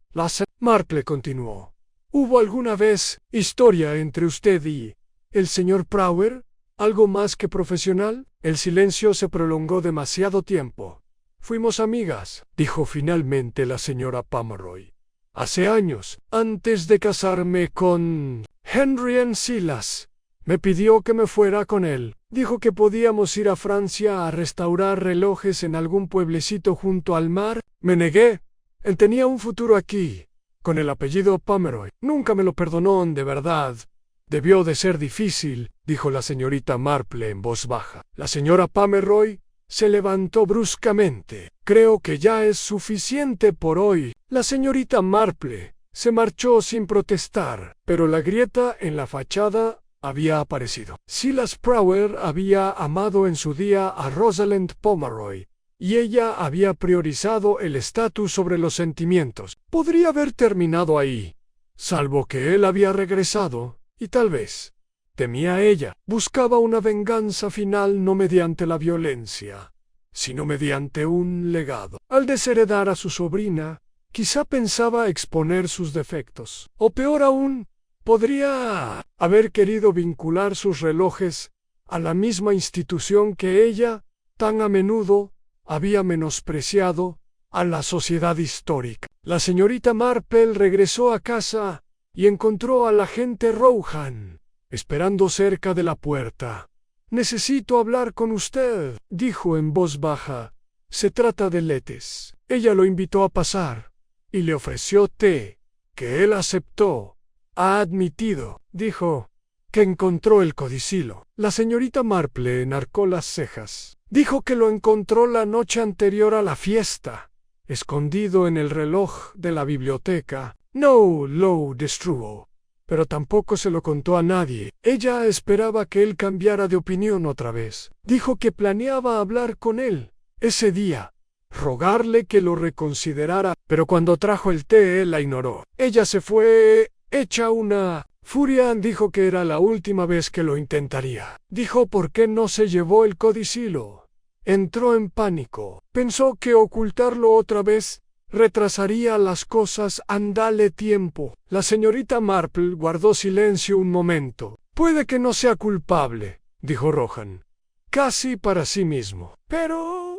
Marple continuó. «¿Hubo alguna vez historia entre usted y el señor Prower? ¿Algo más que profesional?» El silencio se prolongó demasiado tiempo. «Fuimos amigas», dijo finalmente la señora Pomeroy. «Hace años, antes de casarme con Henry Silas. Me pidió que me fuera con él. Dijo que podíamos ir a Francia a restaurar relojes en algún pueblecito junto al mar. Me negué. Él tenía un futuro aquí, con el apellido Pomeroy. Nunca me lo perdonó, de verdad. Debió de ser difícil», dijo la señorita Marple en voz baja. La señora Pomeroy se levantó bruscamente. «Creo que ya es suficiente por hoy». La señorita Marple se marchó sin protestar, pero la grieta en la fachada había aparecido. Silas Prower había amado en su día a Rosalind Pomeroy, y ella había priorizado el estatus sobre los sentimientos. Podría haber terminado ahí, salvo que él había regresado, y tal vez temía ella. Buscaba una venganza final no mediante la violencia, sino mediante un legado. Al desheredar a su sobrina, quizá pensaba exponer sus defectos. O peor aún, podría haber querido vincular sus relojes a la misma institución que ella tan a menudo había menospreciado, a la sociedad histórica. La señorita Marple regresó a casa y encontró al agente Rohan esperando cerca de la puerta. «Necesito hablar con usted», dijo en voz baja. «Se trata de Letes». Ella lo invitó a pasar y le ofreció té, que él aceptó. «Ha admitido», dijo, «que encontró el codicilo». La señorita Marple enarcó las cejas. «Dijo que lo encontró la noche anterior a la fiesta, escondido en el reloj de la biblioteca. No lo destruyó, pero tampoco se lo contó a nadie. Ella esperaba que él cambiara de opinión otra vez. Dijo que planeaba hablar con él ese día, rogarle que lo reconsiderara, pero cuando trajo el té él la ignoró. Ella se fue hecha una furia. Dijo que era la última vez que lo intentaría. Dijo por qué no se llevó el codicilo. Entró en pánico. Pensó que ocultarlo otra vez retrasaría las cosas. Dale tiempo». La señorita Marple guardó silencio un momento. «Puede que no sea culpable», dijo Rohan, casi para sí mismo. «Pero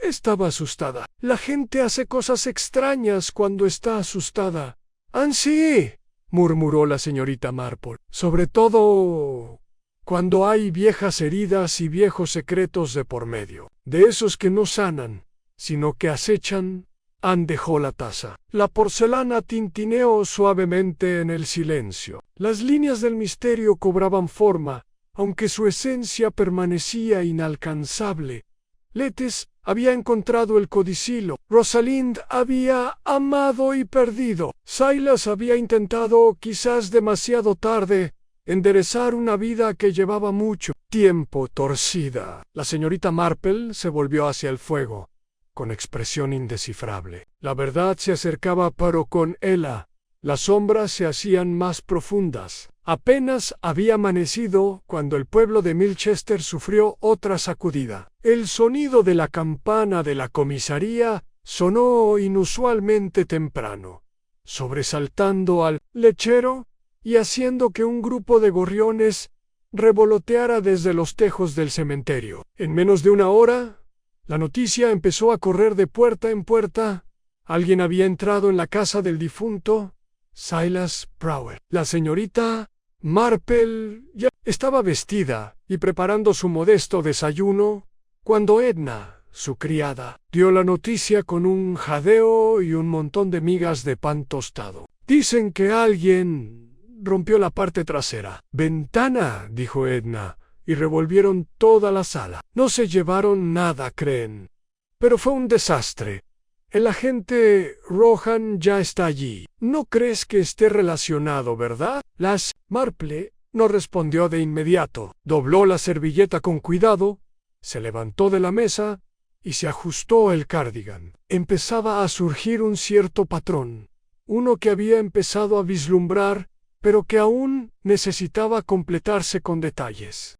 estaba asustada. La gente hace cosas extrañas cuando está asustada». «Sí», murmuró la señorita Marple. «Sobre todo cuando hay viejas heridas y viejos secretos de por medio. De esos que no sanan, sino que acechan». Dejó la taza. La porcelana tintineó suavemente en el silencio. Las líneas del misterio cobraban forma, aunque su esencia permanecía inalcanzable. Letes había encontrado el codicilo. Rosalind había amado y perdido. Silas había intentado, quizás demasiado tarde, enderezar una vida que llevaba mucho tiempo torcida. La señorita Marple se volvió hacia el fuego, con expresión indescifrable. La verdad se acercaba, pero con ella las sombras se hacían más profundas. Apenas había amanecido cuando el pueblo de Milchester sufrió otra sacudida. El sonido de la campana de la comisaría sonó inusualmente temprano, sobresaltando al lechero y haciendo que un grupo de gorriones revoloteara desde los tejos del cementerio. En menos de una hora, la noticia empezó a correr de puerta en puerta. Alguien había entrado en la casa del difunto Silas Prower. La señorita Marple ya estaba vestida y preparando su modesto desayuno cuando Edna, su criada, dio la noticia con un jadeo y un montón de migas de pan tostado. «Dicen que alguien rompió la parte trasera». «Ventana», dijo Edna, y revolvieron toda la sala. «No se llevaron nada, creen. Pero fue un desastre. El agente Rohan ya está allí. No crees que esté relacionado, ¿verdad?» Las Marple no respondió de inmediato. Dobló la servilleta con cuidado, se levantó de la mesa y se ajustó el cardigan. Empezaba a surgir un cierto patrón, uno que había empezado a vislumbrar, pero que aún necesitaba completarse con detalles.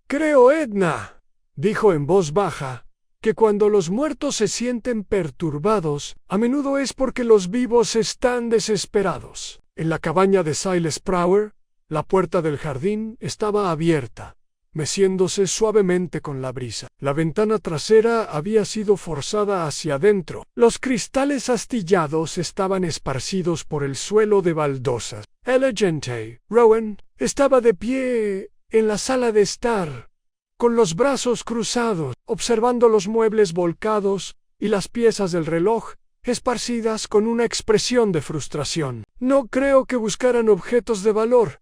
«Creo, Edna», dijo en voz baja, «que cuando los muertos se sienten perturbados, a menudo es porque los vivos están desesperados». En la cabaña de Silas Prower, la puerta del jardín estaba abierta, meciéndose suavemente con la brisa. La ventana trasera había sido forzada hacia adentro. Los cristales astillados estaban esparcidos por el suelo de baldosas. El agente Rowan estaba de pie en la sala de estar, con los brazos cruzados, observando los muebles volcados y las piezas del reloj esparcidas con una expresión de frustración. «No creo que buscaran objetos de valor»,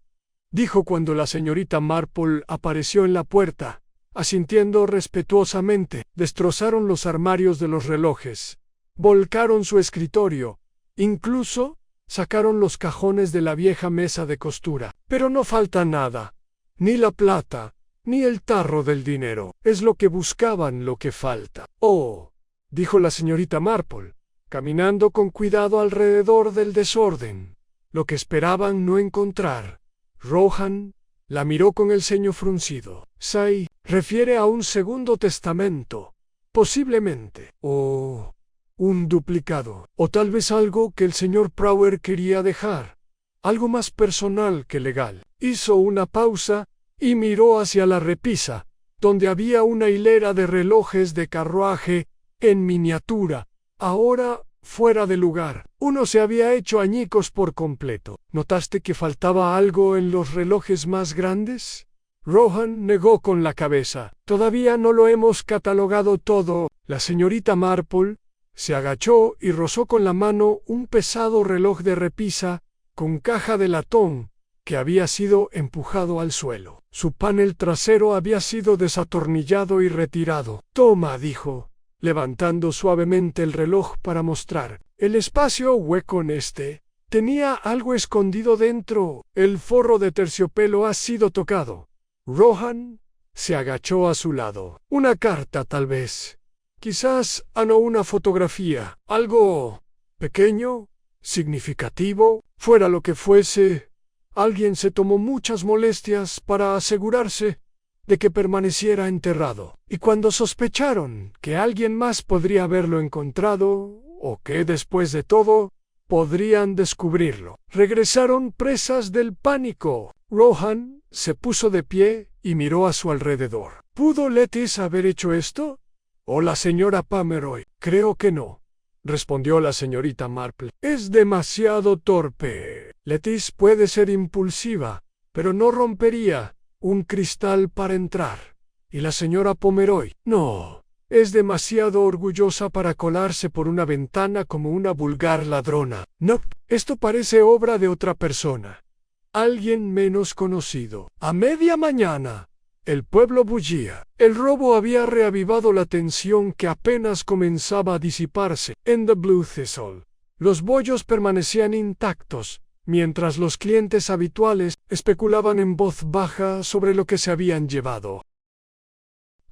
dijo cuando la señorita Marple apareció en la puerta, asintiendo respetuosamente. «Destrozaron los armarios de los relojes, volcaron su escritorio, incluso sacaron los cajones de la vieja mesa de costura. Pero no falta nada, ni la plata, ni el tarro del dinero. Es lo que buscaban lo que falta». «Oh», dijo la señorita Marple, caminando con cuidado alrededor del desorden. «Lo que esperaban no encontrar». Rohan la miró con el ceño fruncido. «Se refiere a un segundo testamento, posiblemente, o un duplicado, o tal vez algo que el señor Prower quería dejar, algo más personal que legal». Hizo una pausa y miró hacia la repisa, donde había una hilera de relojes de carruaje en miniatura, ahora fuera de lugar. Uno se había hecho añicos por completo. «¿Notaste que faltaba algo en los relojes más grandes?» Rohan negó con la cabeza. «Todavía no lo hemos catalogado todo». La señorita Marple se agachó y rozó con la mano un pesado reloj de repisa con caja de latón que había sido empujado al suelo. Su panel trasero había sido desatornillado y retirado. «Toma», dijo, levantando suavemente el reloj para mostrar. «El espacio hueco en este tenía algo escondido dentro. El forro de terciopelo ha sido tocado». Rohan se agachó a su lado. «Una carta, tal vez. Quizás una fotografía. Algo pequeño, significativo. Fuera lo que fuese, alguien se tomó muchas molestias para asegurarse de que permaneciera enterrado. Y cuando sospecharon que alguien más podría haberlo encontrado, o que, después de todo, podrían descubrirlo, regresaron presas del pánico». Rohan se puso de pie y miró a su alrededor. «¿Pudo Lettice haber hecho esto? ¿O la señora Pomeroy?» «Creo que no», respondió la señorita Marple. «Es demasiado torpe. Lettice puede ser impulsiva, pero no rompería un cristal para entrar. Y la señora Pomeroy, no, es demasiado orgullosa para colarse por una ventana como una vulgar ladrona. No, esto parece obra de otra persona, alguien menos conocido». A media mañana, el pueblo bullía. El robo había reavivado la tensión que apenas comenzaba a disiparse. En The Blue Thistle, los bollos permanecían intactos, mientras los clientes habituales especulaban en voz baja sobre lo que se habían llevado.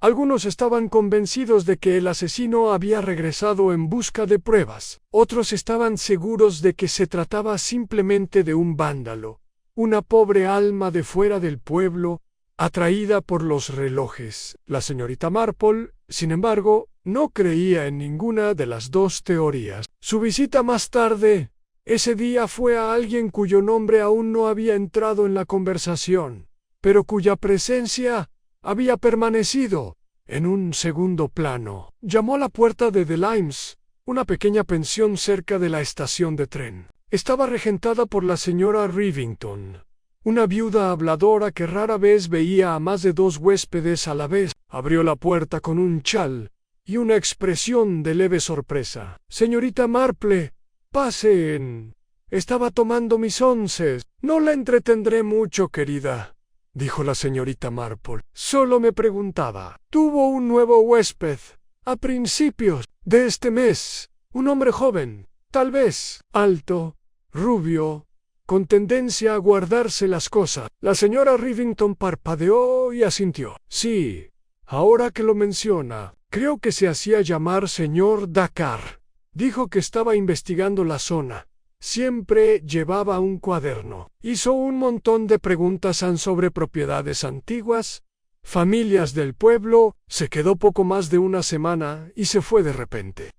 Algunos estaban convencidos de que el asesino había regresado en busca de pruebas. Otros estaban seguros de que se trataba simplemente de un vándalo, una pobre alma de fuera del pueblo, atraída por los relojes. La señorita Marple, sin embargo, no creía en ninguna de las dos teorías. Su visita más tarde, ese día, fue a alguien cuyo nombre aún no había entrado en la conversación, pero cuya presencia había permanecido en un segundo plano. Llamó a la puerta de The Limes, una pequeña pensión cerca de la estación de tren. Estaba regentada por la señora Rivington, una viuda habladora que rara vez veía a más de 2 huéspedes a la vez. Abrió la puerta con un chal y una expresión de leve sorpresa. «Señorita Marple, pase en. Estaba tomando mis onces. No la entretendré mucho, querida», dijo la señorita Marple. «Solo me preguntaba. Tuvo un nuevo huésped a principios de este mes. Un hombre joven, tal vez, alto, rubio, con tendencia a guardarse las cosas». La señora Rivington parpadeó y asintió. «Sí, ahora que lo menciona, creo que se hacía llamar señor Dakar. Dijo que estaba investigando la zona. Siempre llevaba un cuaderno. Hizo un montón de preguntas sobre propiedades antiguas, familias del pueblo. Se quedó poco más de una semana y se fue de repente.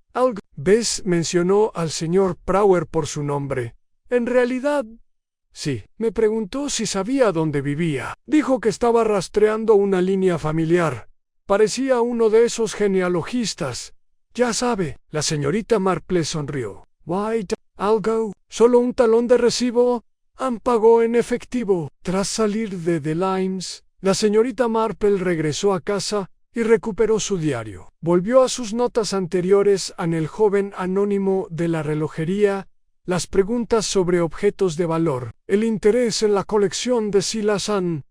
Bess mencionó al señor Prower por su nombre. En realidad, sí. Me preguntó si sabía dónde vivía. Dijo que estaba rastreando una línea familiar. Parecía uno de esos genealogistas. Ya sabe». La señorita Marple sonrió. «White, algo, solo un talón de recibo». Pagó en efectivo. Tras salir de The Limes, la señorita Marple regresó a casa y recuperó su diario. Volvió a sus notas anteriores en el joven anónimo de la relojería, las preguntas sobre objetos de valor, el interés en la colección de Silas Ann.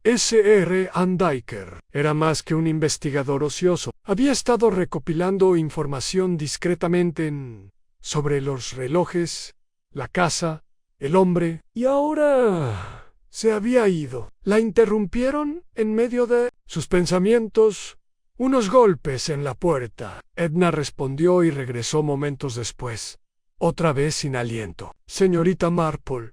S.R. Andiker era más que un investigador ocioso. Había estado recopilando información discretamente sobre los relojes, la casa, el hombre, y ahora se había ido. La interrumpieron en medio de sus pensamientos unos golpes en la puerta. Edna respondió y regresó momentos después, otra vez sin aliento. «Señorita Marple,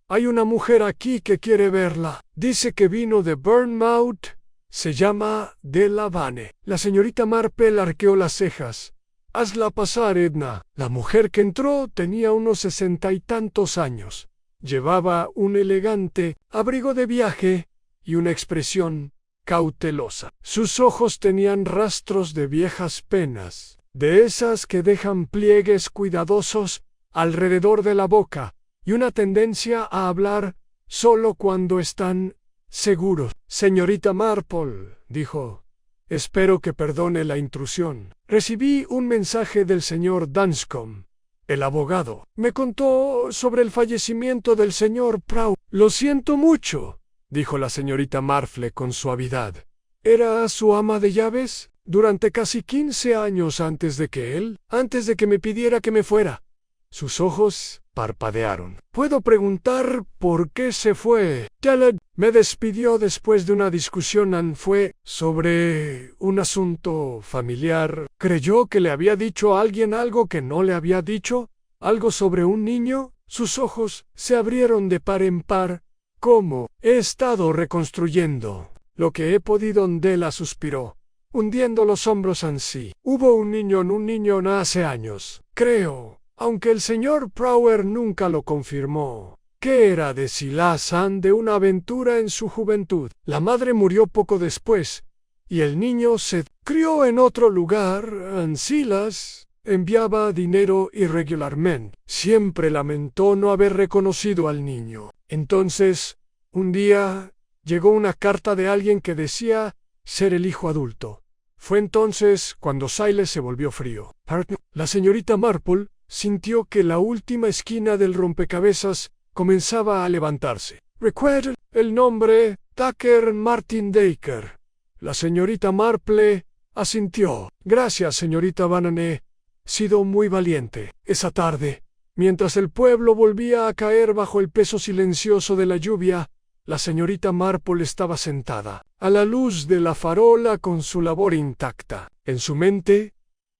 hay una mujer aquí que quiere verla. Dice que vino de Bournemouth. Se llama Delavane». La señorita Marple arqueó las cejas. «Hazla pasar, Edna». La mujer que entró tenía unos 60 y tantos años. Llevaba un elegante abrigo de viaje y una expresión cautelosa. Sus ojos tenían rastros de viejas penas, de esas que dejan pliegues cuidadosos alrededor de la boca, y una tendencia a hablar solo cuando están seguros. «Señorita Marple», dijo, «espero que perdone la intrusión. Recibí un mensaje del señor Danscombe, el abogado. Me contó sobre el fallecimiento del señor Prower». «Lo siento mucho», dijo la señorita Marple con suavidad. «¿Era su ama de llaves durante casi 15 años antes de que me pidiera que me fuera?» Sus ojos parpadearon. «¿Puedo preguntar por qué se fue?» «Me despidió después de una discusión. Fue sobre un asunto familiar. ¿Creyó que le había dicho a alguien algo que no le había dicho? ¿Algo sobre un niño?» Sus ojos se abrieron de par en par. «¿Cómo? He estado reconstruyendo lo que he podido». Della suspiró, hundiendo los hombros así. «Hubo un niño hace años, creo, aunque el señor Prower nunca lo confirmó. ¿Qué era de Silas Ann? De una aventura en su juventud. La madre murió poco después, y el niño se crió en otro lugar. Silas enviaba dinero irregularmente. Siempre lamentó no haber reconocido al niño. Entonces, un día, llegó una carta de alguien que decía ser el hijo adulto. Fue entonces cuando Silas se volvió frío». La señorita Marple sintió que la última esquina del rompecabezas comenzaba a levantarse. «¿Recuerda el nombre? Tucker Martin Dacre». La señorita Marple asintió. «Gracias, señorita Banane. Sido muy valiente. Esa tarde Mientras el pueblo volvía a caer bajo el peso silencioso de la lluvia, la señorita Marple estaba sentada, a la luz de la farola con su labor intacta. En su mente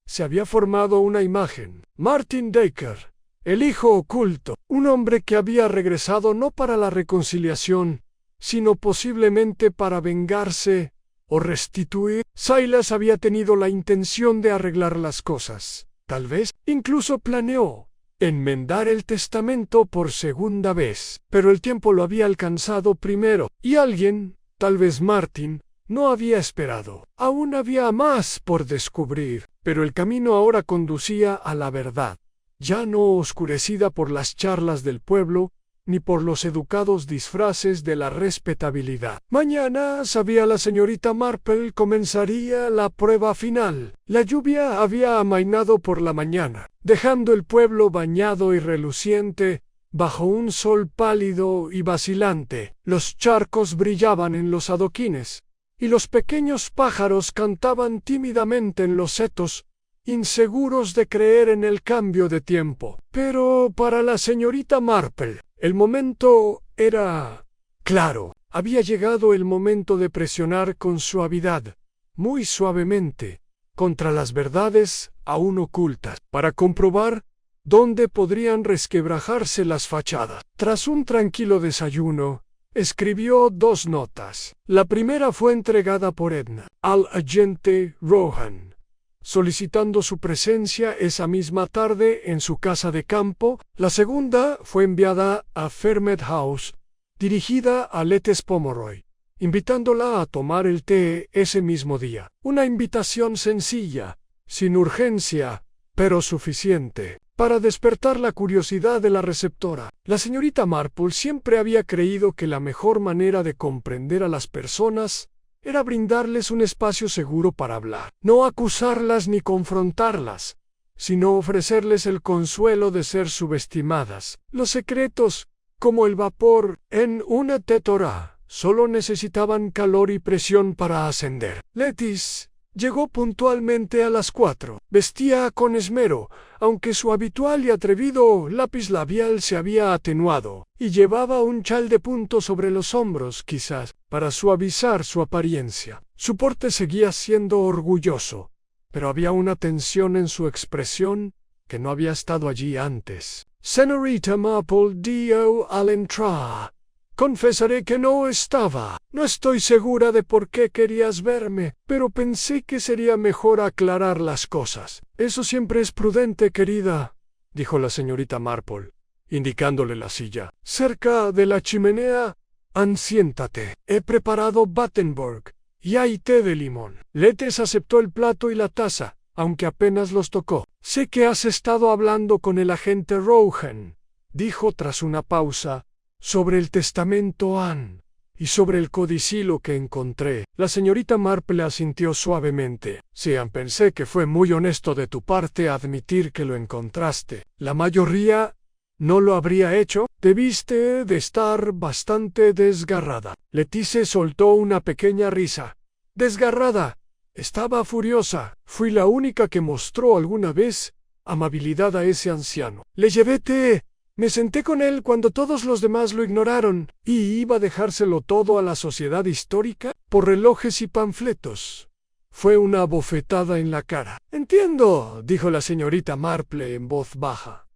se había formado una imagen. Martin Dacre, el hijo oculto, un hombre que había regresado no para la reconciliación, sino posiblemente para vengarse o restituir. Silas había tenido la intención de arreglar las cosas. Tal vez incluso planeó enmendar el testamento por segunda vez, pero el tiempo lo había alcanzado primero, y alguien, tal vez Martin, no había esperado. Aún había más por descubrir, pero el camino ahora conducía a la verdad, ya no oscurecida por las charlas del pueblo, ni por los educados disfraces de la respetabilidad. Mañana, sabía la señorita Marple, comenzaría la prueba final. La lluvia había amainado por la mañana, dejando el pueblo bañado y reluciente bajo un sol pálido y vacilante. Los charcos brillaban en los adoquines, y los pequeños pájaros cantaban tímidamente en los setos, inseguros de creer en el cambio de tiempo. Pero para la señorita Marple, el momento era claro. Había llegado el momento de presionar con suavidad, muy suavemente, contra las verdades aún ocultas, para comprobar dónde podrían resquebrajarse las fachadas. Tras un tranquilo desayuno, escribió 2 notas. La primera fue entregada por Edna al agente Rohan, solicitando su presencia esa misma tarde en su casa de campo. La segunda fue enviada a Fairmead House, dirigida a Lethes Pomeroy, invitándola a tomar el té ese mismo día. Una invitación sencilla, sin urgencia, pero suficiente para despertar la curiosidad de la receptora. La señorita Marple siempre había creído que la mejor manera de comprender a las personas era brindarles un espacio seguro para hablar, no acusarlas ni confrontarlas, sino ofrecerles el consuelo de ser subestimadas. Los secretos, como el vapor en una tétora, solo necesitaban calor y presión para ascender. Lethes llegó puntualmente a las 4. Vestía con esmero, aunque su habitual y atrevido lápiz labial se había atenuado, y llevaba un chal de punto sobre los hombros, quizás para suavizar su apariencia. Su porte seguía siendo orgulloso, pero había una tensión en su expresión que no había estado allí antes. Señorita Marple dio al entrar. Confesaré que no estaba. No estoy segura de por qué querías verme, pero pensé que sería mejor aclarar las cosas. Eso siempre es prudente, querida, dijo la señorita Marple, indicándole la silla. Cerca de la chimenea, siéntate. He preparado Battenberg y hay té de limón. Lethes aceptó el plato y la taza, aunque apenas los tocó. Sé que has estado hablando con el agente Rohan, dijo tras una pausa, sobre el testamento Anne y sobre el codicilo que encontré. La señorita Marple asintió suavemente. Sí, pensé que fue muy honesto de tu parte admitir que lo encontraste. La mayoría no lo habría hecho. Debiste de estar bastante desgarrada. Lethes soltó una pequeña risa. ¿Desgarrada? Estaba furiosa. Fui la única que mostró alguna vez amabilidad a ese anciano. Le llevé té. Me senté con él cuando todos los demás lo ignoraron, y iba a dejárselo todo a la sociedad histórica por relojes y panfletos. Fue una bofetada en la cara. Entiendo, dijo la señorita Marple en voz baja.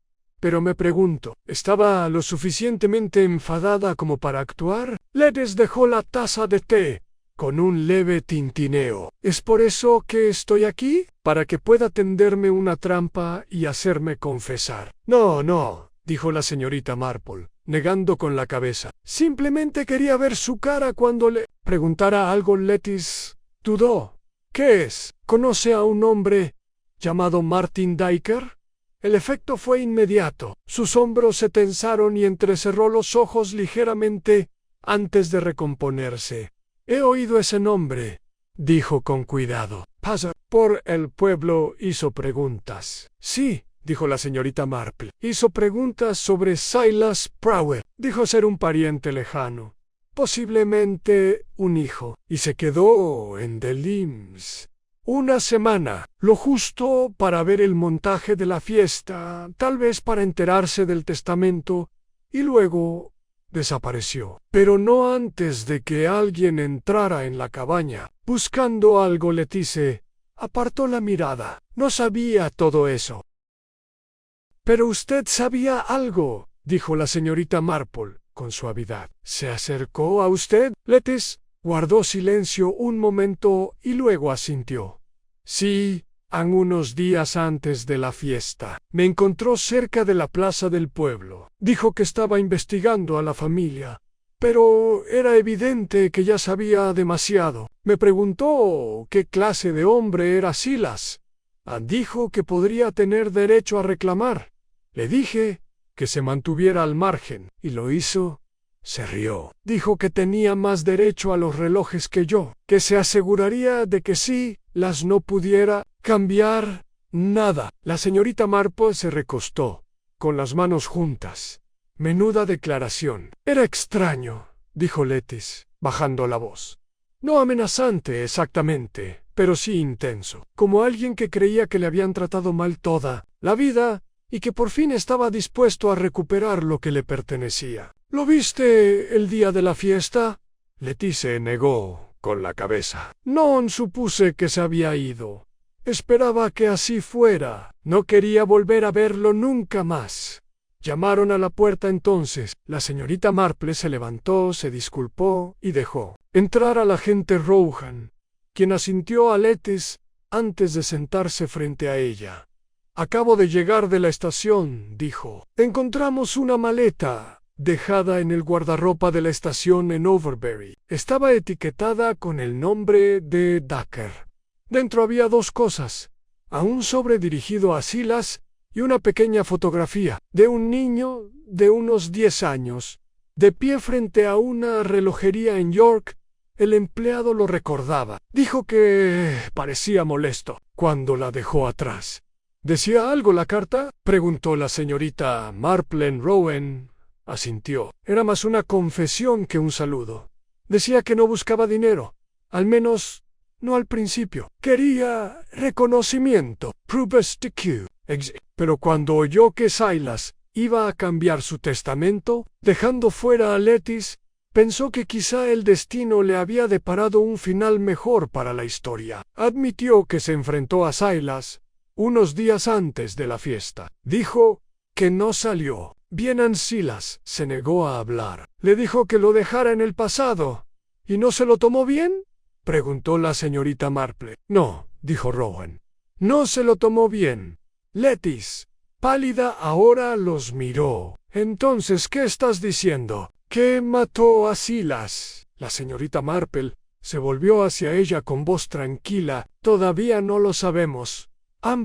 Pero me pregunto, ¿estaba lo suficientemente enfadada como para actuar? Lethes dejó la taza de té con un leve tintineo. ¿Es por eso que estoy aquí? ¿Para que pueda tenderme una trampa y hacerme confesar? No, dijo la señorita Marple, negando con la cabeza. Simplemente quería ver su cara cuando le preguntara algo. Lethes dudó. ¿Qué es? ¿Conoce a un hombre llamado Martin Dacre? El efecto fue inmediato. Sus hombros se tensaron y entrecerró los ojos ligeramente antes de recomponerse. He oído ese nombre, dijo con cuidado. ¿Pasa por el pueblo? Hizo preguntas. Sí, dijo la señorita Marple. Hizo preguntas sobre Silas Prowell. Dijo ser un pariente lejano, posiblemente un hijo, y se quedó en The Limes. Una semana, lo justo para ver el montaje de la fiesta, tal vez para enterarse del testamento, y luego desapareció. Pero no antes de que alguien entrara en la cabaña. Buscando algo, Lettice apartó la mirada. No sabía todo eso. Pero usted sabía algo, dijo la señorita Marple con suavidad. ¿Se acercó a usted? Lettice guardó silencio un momento y luego asintió. Sí, unos días antes de la fiesta. Me encontró cerca de la plaza del pueblo. Dijo que estaba investigando a la familia, pero era evidente que ya sabía demasiado. Me preguntó qué clase de hombre era Silas. Dijo que podría tener derecho a reclamar. Le dije que se mantuviera al margen, y lo hizo. Se rió. Dijo que tenía más derecho a los relojes que yo, que se aseguraría de que Silas no pudiera cambiar nada. La señorita Marple se recostó, con las manos juntas. Menuda declaración. Era extraño, dijo Lettice, bajando la voz. No amenazante exactamente, pero sí intenso. Como alguien que creía que le habían tratado mal toda la vida y que por fin estaba dispuesto a recuperar lo que le pertenecía. ¿Lo viste el día de la fiesta? Lettice negó con la cabeza. No supuse que se había ido. Esperaba que así fuera. No quería volver a verlo nunca más. Llamaron a la puerta entonces. La señorita Marple se levantó, se disculpó y dejó entrar al agente Rohan, quien asintió a Lettice antes de sentarse frente a ella. Acabo de llegar de la estación, dijo. Encontramos una maleta dejada en el guardarropa de la estación en Overbury. Estaba etiquetada con el nombre de Dacre. Dentro había dos cosas: un sobre dirigido a Silas y una pequeña fotografía de un niño de unos 10 años, de pie frente a una relojería en York. El empleado lo recordaba. Dijo que parecía molesto cuando la dejó atrás. ¿Decía algo la carta?, preguntó la señorita Marple. Rowan asintió. Era más una confesión que un saludo. Decía que no buscaba dinero, al menos no al principio. Quería reconocimiento, pero cuando oyó que Silas iba a cambiar su testamento, dejando fuera a Lettice, pensó que quizá el destino le había deparado un final mejor para la historia. Admitió que se enfrentó a Silas unos días antes de la fiesta. Dijo que no salió bien. Silas se negó a hablar. ¿Le dijo que lo dejara en el pasado y no se lo tomó bien?, preguntó la señorita Marple. No, dijo Rowan. No se lo tomó bien. Lettice, pálida ahora, los miró. Entonces, ¿qué estás diciendo? ¿Que mató a Silas? La señorita Marple se volvió hacia ella con voz tranquila. Todavía no lo sabemos.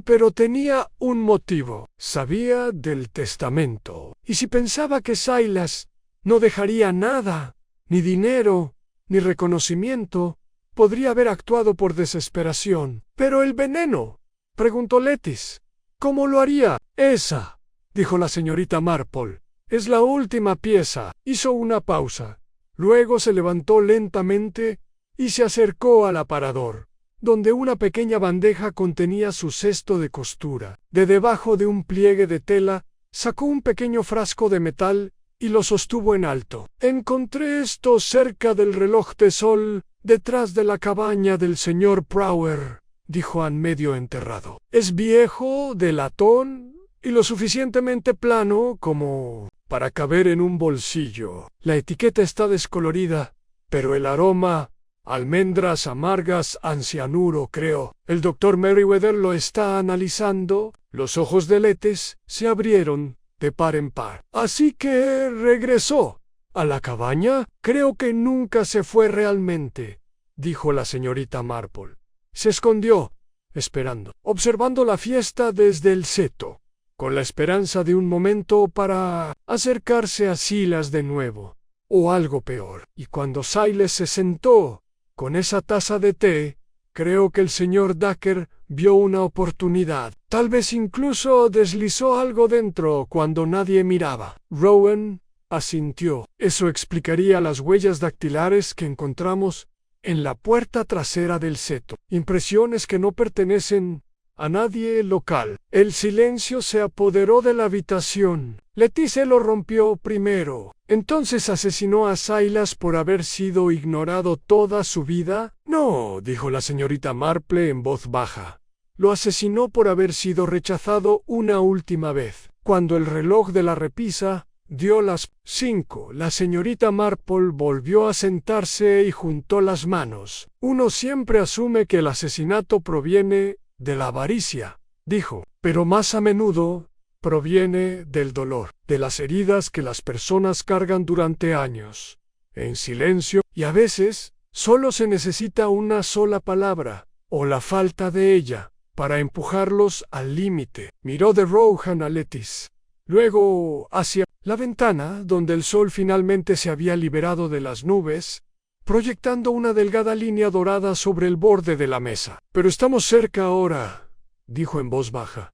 Pero tenía un motivo. Sabía del testamento. Y si pensaba que Silas no dejaría nada, ni dinero, ni reconocimiento, podría haber actuado por desesperación. ¿Pero el veneno?, preguntó Lettice. ¿Cómo lo haría? Esa, dijo la señorita Marple, es la última pieza. Hizo una pausa. Luego se levantó lentamente y se acercó al aparador, donde una pequeña bandeja contenía su cesto de costura. De debajo de un pliegue de tela, sacó un pequeño frasco de metal y lo sostuvo en alto. Encontré esto cerca del reloj de sol, detrás de la cabaña del señor Prower, dijo a medio enterrado. Es viejo, de latón y lo suficientemente plano como para caber en un bolsillo. La etiqueta está descolorida, pero el aroma: almendras amargas, cianuro, creo. El doctor Merriweather lo está analizando. Los ojos de Lettice se abrieron de par en par. Así que regresó a la cabaña. Creo que nunca se fue realmente, dijo la señorita Marple. Se escondió, esperando, observando la fiesta desde el seto, con la esperanza de un momento para acercarse a Silas de nuevo, o algo peor. Y cuando Silas se sentó con esa taza de té, creo que el señor Dacre vio una oportunidad. Tal vez incluso deslizó algo dentro cuando nadie miraba. Rowan asintió. Eso explicaría las huellas dactilares que encontramos en la puerta trasera del seto. Impresiones que no pertenecen a nadie local. El silencio se apoderó de la habitación. Lettice lo rompió primero. ¿Entonces asesinó a Silas por haber sido ignorado toda su vida? No, dijo la señorita Marple en voz baja. Lo asesinó por haber sido rechazado una última vez. Cuando el reloj de la repisa dio las 5, la señorita Marple volvió a sentarse y juntó las manos. Uno siempre asume que el asesinato proviene de la avaricia, dijo, pero más a menudo proviene del dolor, de las heridas que las personas cargan durante años, en silencio, y a veces solo se necesita una sola palabra, o la falta de ella, para empujarlos al límite. Miró de Rohan a Lettice, luego hacia la ventana, donde el sol finalmente se había liberado de las nubes, proyectando una delgada línea dorada sobre el borde de la mesa. Pero estamos cerca ahora, dijo en voz baja.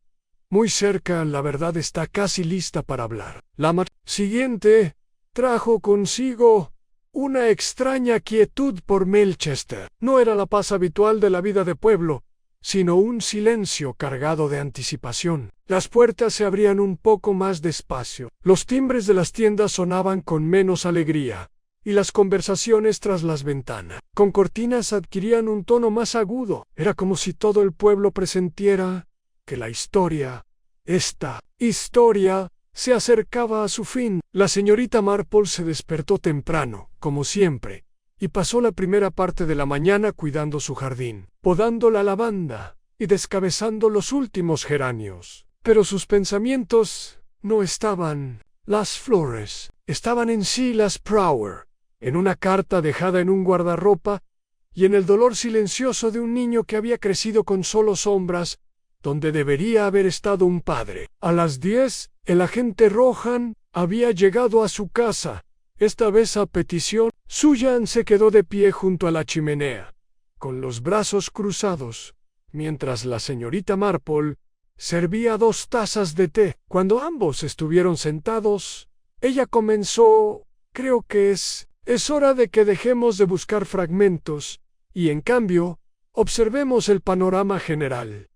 Muy cerca, la verdad está casi lista para hablar. La siguiente trajo consigo una extraña quietud por Melchester. No era la paz habitual de la vida de pueblo, sino un silencio cargado de anticipación. Las puertas se abrían un poco más despacio. Los timbres de las tiendas sonaban con menos alegría, y las conversaciones tras las ventanas, con cortinas, adquirían un tono más agudo. Era como si todo el pueblo presintiera que esta historia, se acercaba a su fin. La señorita Marple se despertó temprano, como siempre, y pasó la primera parte de la mañana cuidando su jardín, podando la lavanda y descabezando los últimos geranios. Pero sus pensamientos no estaban las flores, estaban en Silas Prower, en una carta dejada en un guardarropa y en el dolor silencioso de un niño que había crecido con solo sombras, donde debería haber estado un padre. A las 10, el agente Rohan había llegado a su casa, esta vez a petición. Susan se quedó de pie junto a la chimenea, con los brazos cruzados, mientras la señorita Marple servía 2 tazas de té. Cuando ambos estuvieron sentados, ella comenzó, creo que es hora de que dejemos de buscar fragmentos, y en cambio, observemos el panorama general.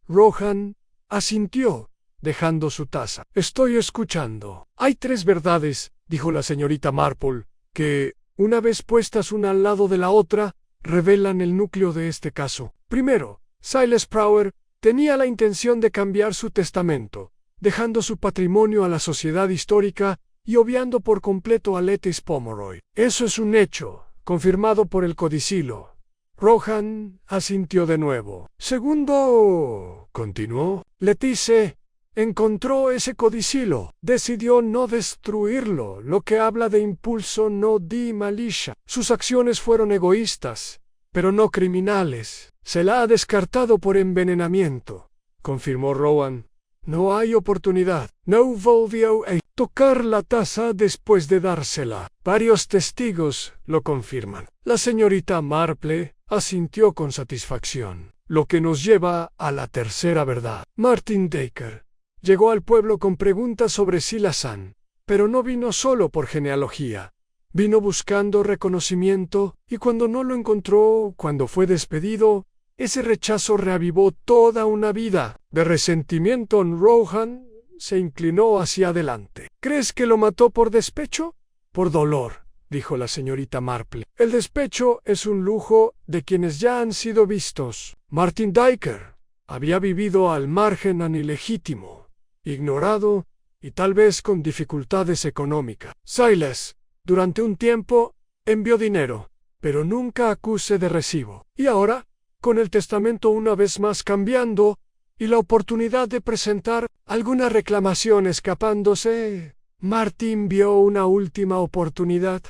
Rohan asintió, dejando su taza. Estoy escuchando. Hay 3 verdades, dijo la señorita Marple, que, una vez puestas una al lado de la otra, revelan el núcleo de este caso. Primero, Silas Prower tenía la intención de cambiar su testamento, dejando su patrimonio a la sociedad histórica y obviando por completo a Lettice Pomeroy. Eso es un hecho, confirmado por el codicilo. Rohan asintió de nuevo. Segundo, continuó, Lettice encontró ese codicilo. Decidió no destruirlo, lo que habla de impulso no di malicia. Sus acciones fueron egoístas, pero no criminales. Se la ha descartado por envenenamiento, confirmó Rowan. No hay oportunidad. No volvió a tocar la taza después de dársela. Varios testigos lo confirman. La señorita Marple asintió con satisfacción, lo que nos lleva a la tercera verdad. Martin Dacre llegó al pueblo con preguntas sobre Silasan, pero no vino solo por genealogía. Vino buscando reconocimiento, y cuando no lo encontró, cuando fue despedido, ese rechazo reavivó toda una vida de resentimiento en Rohan. Se inclinó hacia adelante. ¿Crees que lo mató por despecho? Por dolor, dijo la señorita Marple. El despecho es un lujo de quienes ya han sido vistos. Martin Dacre había vivido al margen ilegítimo, ignorado y tal vez con dificultades económicas. Silas, durante un tiempo, envió dinero, pero nunca acuse de recibo. Y ahora, con el testamento una vez más cambiando, y la oportunidad de presentar alguna reclamación escapándose, Martin vio una última oportunidad.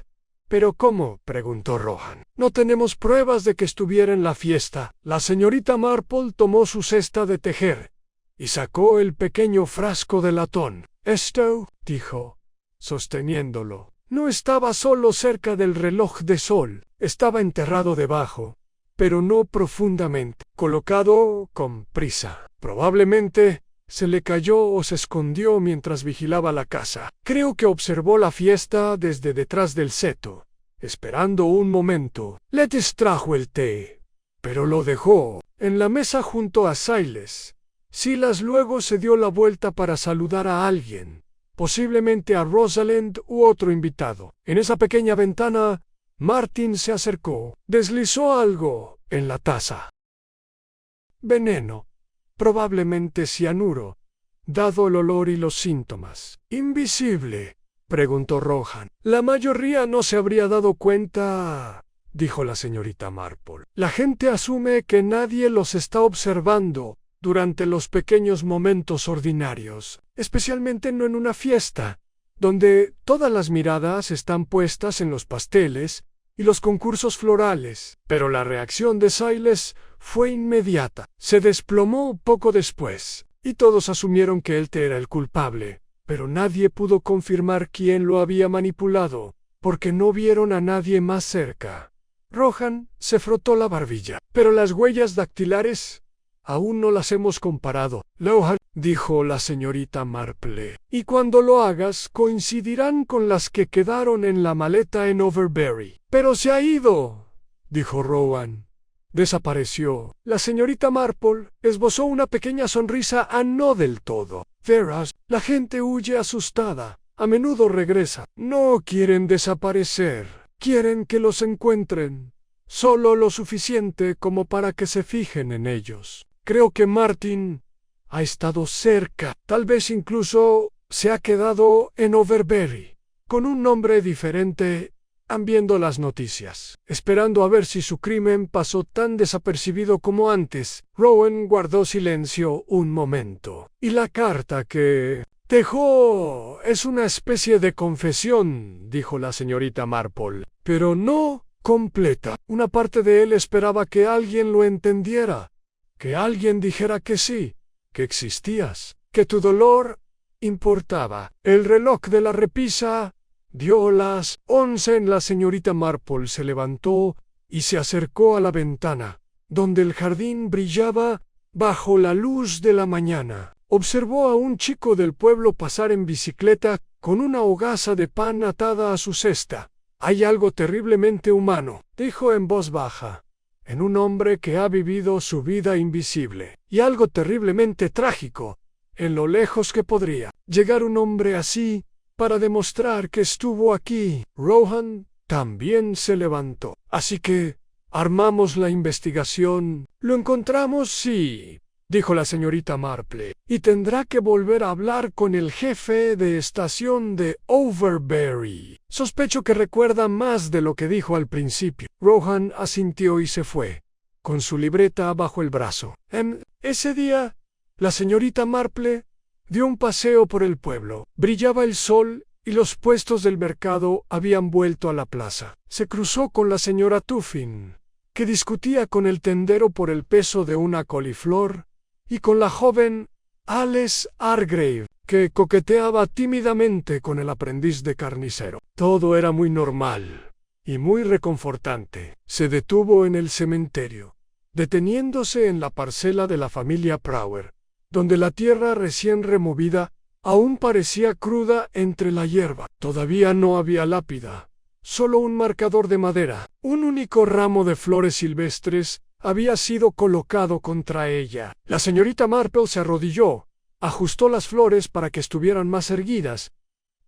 ¿Pero cómo?, preguntó Rohan. No tenemos pruebas de que estuviera en la fiesta. La señorita Marple tomó su cesta de tejer y sacó el pequeño frasco de latón. Esto, dijo, sosteniéndolo, no estaba solo cerca del reloj de sol, estaba enterrado debajo, pero no profundamente, colocado con prisa. Probablemente se le cayó o se escondió mientras vigilaba la casa. Creo que observó la fiesta desde detrás del seto, Esperando un momento, Lettis trajo el té, pero lo dejó en la mesa junto a Silas. Silas luego se dio la vuelta para saludar a alguien, posiblemente a Rosalind u otro invitado. En esa pequeña ventana, Martin se acercó. Deslizó algo en la taza. Veneno, probablemente cianuro, dado el olor y los síntomas. ¿Invisible?, preguntó Rohan. La mayoría no se habría dado cuenta, dijo la señorita Marple. La gente asume que nadie los está observando durante los pequeños momentos ordinarios, especialmente no en una fiesta, donde todas las miradas están puestas en los pasteles y los concursos florales. Pero la reacción de Silas fue inmediata. Se desplomó poco después, y todos asumieron que él era el culpable, pero nadie pudo confirmar quién lo había manipulado, porque no vieron a nadie más cerca. Rohan se frotó la barbilla. Pero las huellas dactilares aún no las hemos comparado, Lohan, dijo la señorita Marple. Y cuando lo hagas, coincidirán con las que quedaron en la maleta en Overbury. Pero se ha ido, dijo Rowan. Desapareció. La señorita Marple esbozó una pequeña sonrisa no del todo. Verás, la gente huye asustada. A menudo regresa. No quieren desaparecer. Quieren que los encuentren. Solo lo suficiente como para que se fijen en ellos. Creo que Martin ha estado cerca. Tal vez incluso se ha quedado en Overbury. Con un nombre diferente, han viendo las noticias, esperando a ver si su crimen pasó tan desapercibido como antes. Rowan guardó silencio un momento. Y la carta que dejó es una especie de confesión, dijo la señorita Marple, pero no completa. Una parte de él esperaba que alguien lo entendiera, que alguien dijera que sí, que existías, que tu dolor importaba. El reloj de la repisa dio las 11. La señorita Marple se levantó y se acercó a la ventana, donde el jardín brillaba bajo la luz de la mañana. Observó a un chico del pueblo pasar en bicicleta con una hogaza de pan atada a su cesta. Hay algo terriblemente humano, dijo en voz baja, en un hombre que ha vivido su vida invisible, y algo terriblemente trágico, en lo lejos que podría llegar un hombre así para demostrar que estuvo aquí. Rohan también se levantó. Así que armamos la investigación. ¿Lo encontramos? Sí, dijo la señorita Marple, y tendrá que volver a hablar con el jefe de estación de Overbury. Sospecho que recuerda más de lo que dijo al principio. Rohan asintió y se fue, con su libreta bajo el brazo. Ese día, la señorita Marple dio un paseo por el pueblo. Brillaba el sol y los puestos del mercado habían vuelto a la plaza. Se cruzó con la señora Tuffin, que discutía con el tendero por el peso de una coliflor, y con la joven Alice Hargrave, que coqueteaba tímidamente con el aprendiz de carnicero. Todo era muy normal y muy reconfortante. Se detuvo en el cementerio, deteniéndose en la parcela de la familia Prower, donde la tierra recién removida aún parecía cruda entre la hierba. Todavía no había lápida, solo un marcador de madera. Un único ramo de flores silvestres había sido colocado contra ella. La señorita Marple se arrodilló, ajustó las flores para que estuvieran más erguidas,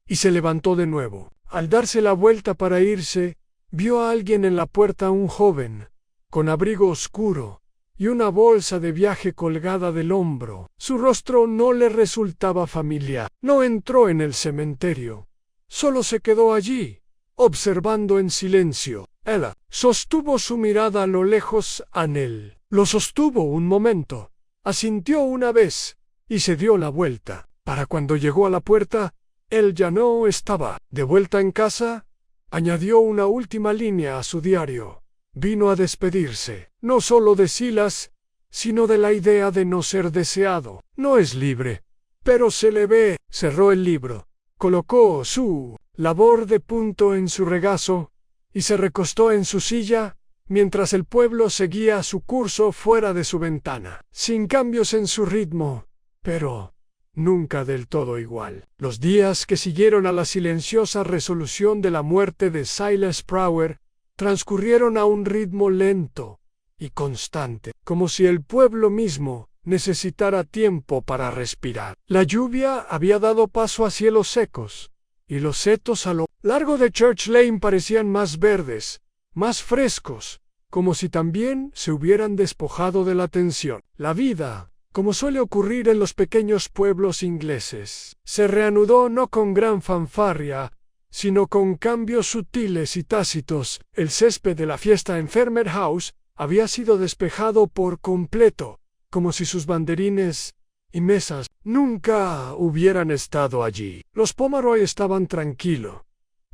y se levantó de nuevo. Al darse la vuelta para irse, vio a alguien en la puerta, un joven, con abrigo oscuro y una bolsa de viaje colgada del hombro. Su rostro no le resultaba familiar. No entró en el cementerio. Solo se quedó allí, observando en silencio. Ella sostuvo su mirada a lo lejos en él. Lo sostuvo un momento, asintió una vez y se dio la vuelta. Para cuando llegó a la puerta, él ya no estaba. De vuelta en casa, añadió una última línea a su diario. Vino a despedirse, no solo de Silas, sino de la idea de no ser deseado. No es libre, pero se le ve. Cerró el libro, colocó su labor de punto en su regazo y se recostó en su silla mientras el pueblo seguía su curso fuera de su ventana, sin cambios en su ritmo, pero nunca del todo igual. Los días que siguieron a la silenciosa resolución de la muerte de Silas Prower transcurrieron a un ritmo lento y constante, como si el pueblo mismo necesitara tiempo para respirar. La lluvia había dado paso a cielos secos, y los setos a lo largo de Church Lane parecían más verdes, más frescos, como si también se hubieran despojado de la tensión. La vida, como suele ocurrir en los pequeños pueblos ingleses, se reanudó no con gran fanfarria, sino con cambios sutiles y tácitos. El césped de la fiesta en Fermer House había sido despejado por completo, como si sus banderines y mesas nunca hubieran estado allí. Los Pomeroy estaban tranquilos.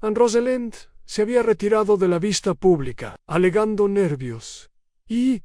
Anne Rosalind se había retirado de la vista pública, alegando nervios. Y,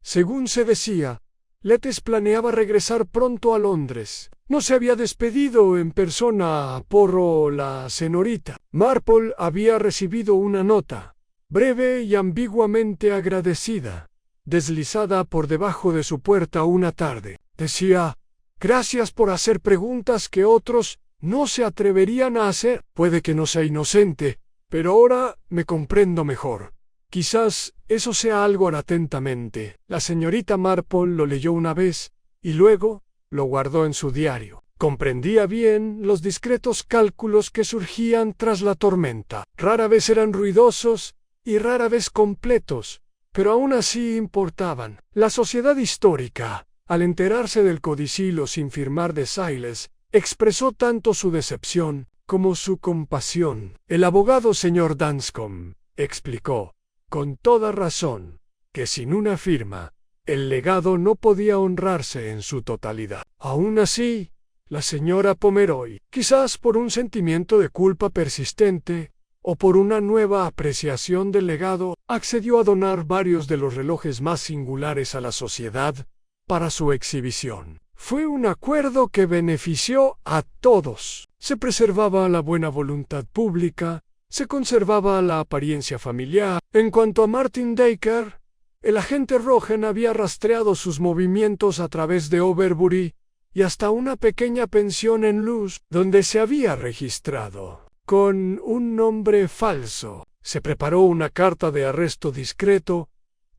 según se decía, Letts planeaba regresar pronto a Londres. No se había despedido en persona por la señorita Marple había recibido una nota, breve y ambiguamente agradecida, deslizada por debajo de su puerta una tarde. Decía: «Gracias por hacer preguntas que otros no se atreverían a hacer. Puede que no sea inocente, pero ahora me comprendo mejor. Quizás eso sea algo atentamente». La señorita Marple lo leyó una vez y luego lo guardó en su diario. Comprendía bien los discretos cálculos que surgían tras la tormenta. Rara vez eran ruidosos y rara vez completos, pero aún así importaban. La sociedad histórica, al enterarse del codicilo sin firmar de Silas, expresó tanto su decepción como su compasión. El abogado señor Danscombe explicó, con toda razón, que sin una firma, el legado no podía honrarse en su totalidad. Aún así, la señora Pomeroy, quizás por un sentimiento de culpa persistente, o por una nueva apreciación del legado, accedió a donar varios de los relojes más singulares a la sociedad para su exhibición. Fue un acuerdo que benefició a todos. Se preservaba la buena voluntad pública, se conservaba la apariencia familiar. En cuanto a Martin Dacre, el agente Rogen había rastreado sus movimientos a través de Overbury y hasta una pequeña pensión en Luz, donde se había registrado con un nombre falso. Se preparó una carta de arresto discreto,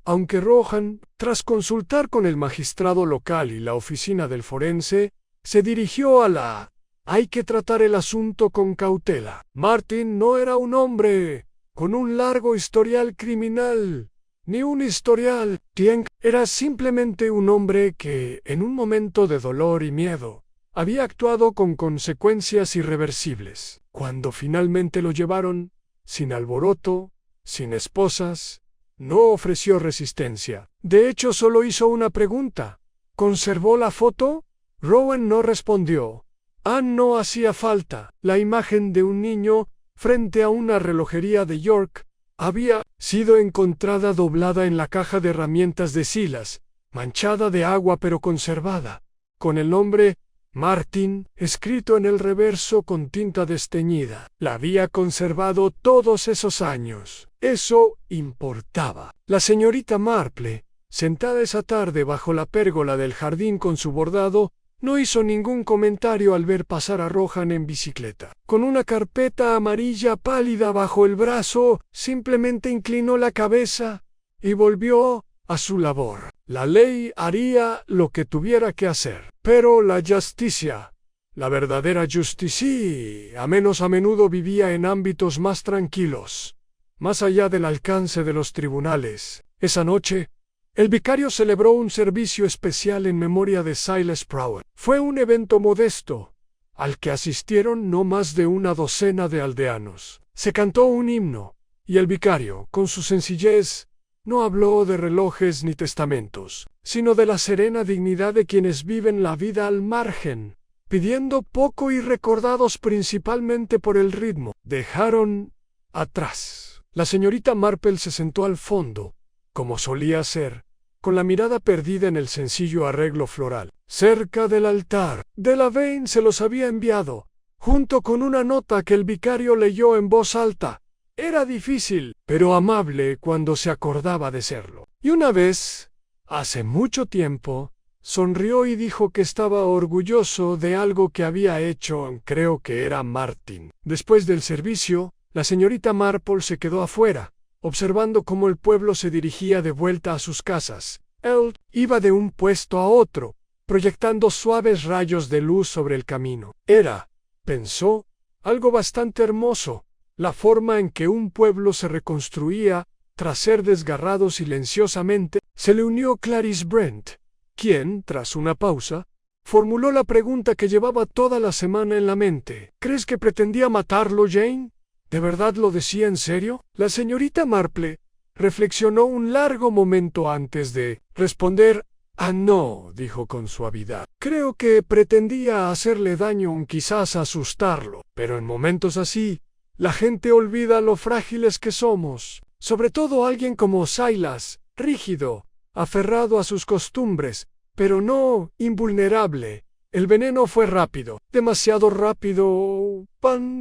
aunque Rohan, tras consultar con el magistrado local y la oficina del forense, se dirigió a la «Hay que tratar el asunto con cautela». Martin no era un hombre con un largo historial criminal, ni un historial. Tienk era simplemente un hombre que, en un momento de dolor y miedo, había actuado con consecuencias irreversibles. Cuando finalmente lo llevaron, sin alboroto, sin esposas, no ofreció resistencia. De hecho, solo hizo una pregunta. ¿Conservó la foto? Rowan no respondió. Anne no hacía falta. La imagen de un niño, frente a una relojería de York, había sido encontrada doblada en la caja de herramientas de Silas, manchada de agua pero conservada, con el nombre Martin escrito en el reverso con tinta desteñida. La había conservado todos esos años. Eso importaba. La señorita Marple, sentada esa tarde bajo la pérgola del jardín con su bordado, no hizo ningún comentario al ver pasar a Rohan en bicicleta. Con una carpeta amarilla pálida bajo el brazo, simplemente inclinó la cabeza y volvió a su labor. La ley haría lo que tuviera que hacer, pero la justicia, la verdadera justicia, a menudo vivía en ámbitos más tranquilos, más allá del alcance de los tribunales. Esa noche, el vicario celebró un servicio especial en memoria de Silas Prower. Fue un evento modesto, al que asistieron no más de una docena de aldeanos. Se cantó un himno, y el vicario, con su sencillez, no habló de relojes ni testamentos, sino de la serena dignidad de quienes viven la vida al margen, pidiendo poco y recordados principalmente por el ritmo. Dejaron atrás. La señorita Marple se sentó al fondo, como solía hacer, con la mirada perdida en el sencillo arreglo floral. Cerca del altar, Delavaine se los había enviado, junto con una nota que el vicario leyó en voz alta. Era difícil, pero amable cuando se acordaba de serlo. Y una vez, hace mucho tiempo, Sonrió y dijo que estaba orgulloso de algo que había hecho, creo que era Martin. Después del servicio, la señorita Marple se quedó afuera, observando cómo el pueblo se dirigía de vuelta a sus casas. Él iba de un puesto a otro, proyectando suaves rayos de luz sobre el camino. Era, pensó, algo bastante hermoso, la forma en que un pueblo se reconstruía tras ser desgarrado silenciosamente. Se le unió Clarice Brent, quien, tras una pausa, formuló la pregunta que llevaba toda la semana en la mente. ¿Crees que pretendía matarlo, Jane? ¿De verdad lo decía en serio? La señorita Marple reflexionó un largo momento antes de responder. No, dijo con suavidad. Creo que pretendía hacerle daño, quizás asustarlo, pero en momentos así, la gente olvida lo frágiles que somos. Sobre todo alguien como Silas, rígido, aferrado a sus costumbres, pero no invulnerable. El veneno fue rápido, demasiado rápido,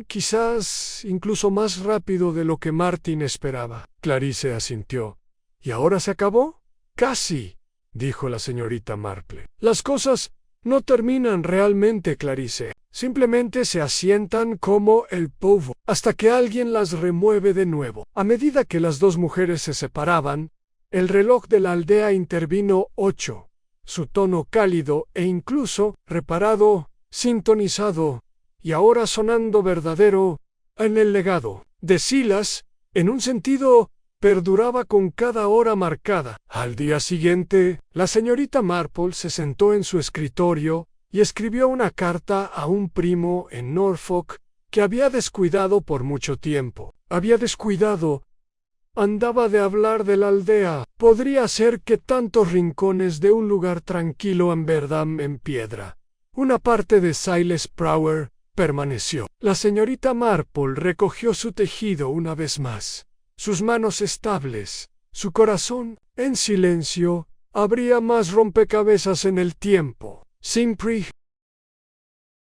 quizás incluso más rápido de lo que Martin esperaba. Clarice asintió. ¿Y ahora se acabó? Casi, dijo la señorita Marple. Las cosas no terminan realmente, Clarice. Simplemente se asientan como el polvo, hasta que alguien las remueve de nuevo. A medida que las dos mujeres se separaban, el reloj de la aldea intervino 8. Su tono cálido e incluso reparado, sintonizado, y ahora sonando verdadero, en el legado de Silas, en un sentido, perduraba con cada hora marcada. Al día siguiente, la señorita Marple se sentó en su escritorio y escribió una carta a un primo en Norfolk que había descuidado por mucho tiempo. Andaba de hablar de la aldea. Podría ser que tantos rincones de un lugar tranquilo en verdad en piedra. Una parte de Silas Prower permaneció. La señorita Marple recogió su tejido una vez más. Sus manos estables, su corazón, en silencio, habría más rompecabezas en el tiempo. Siempre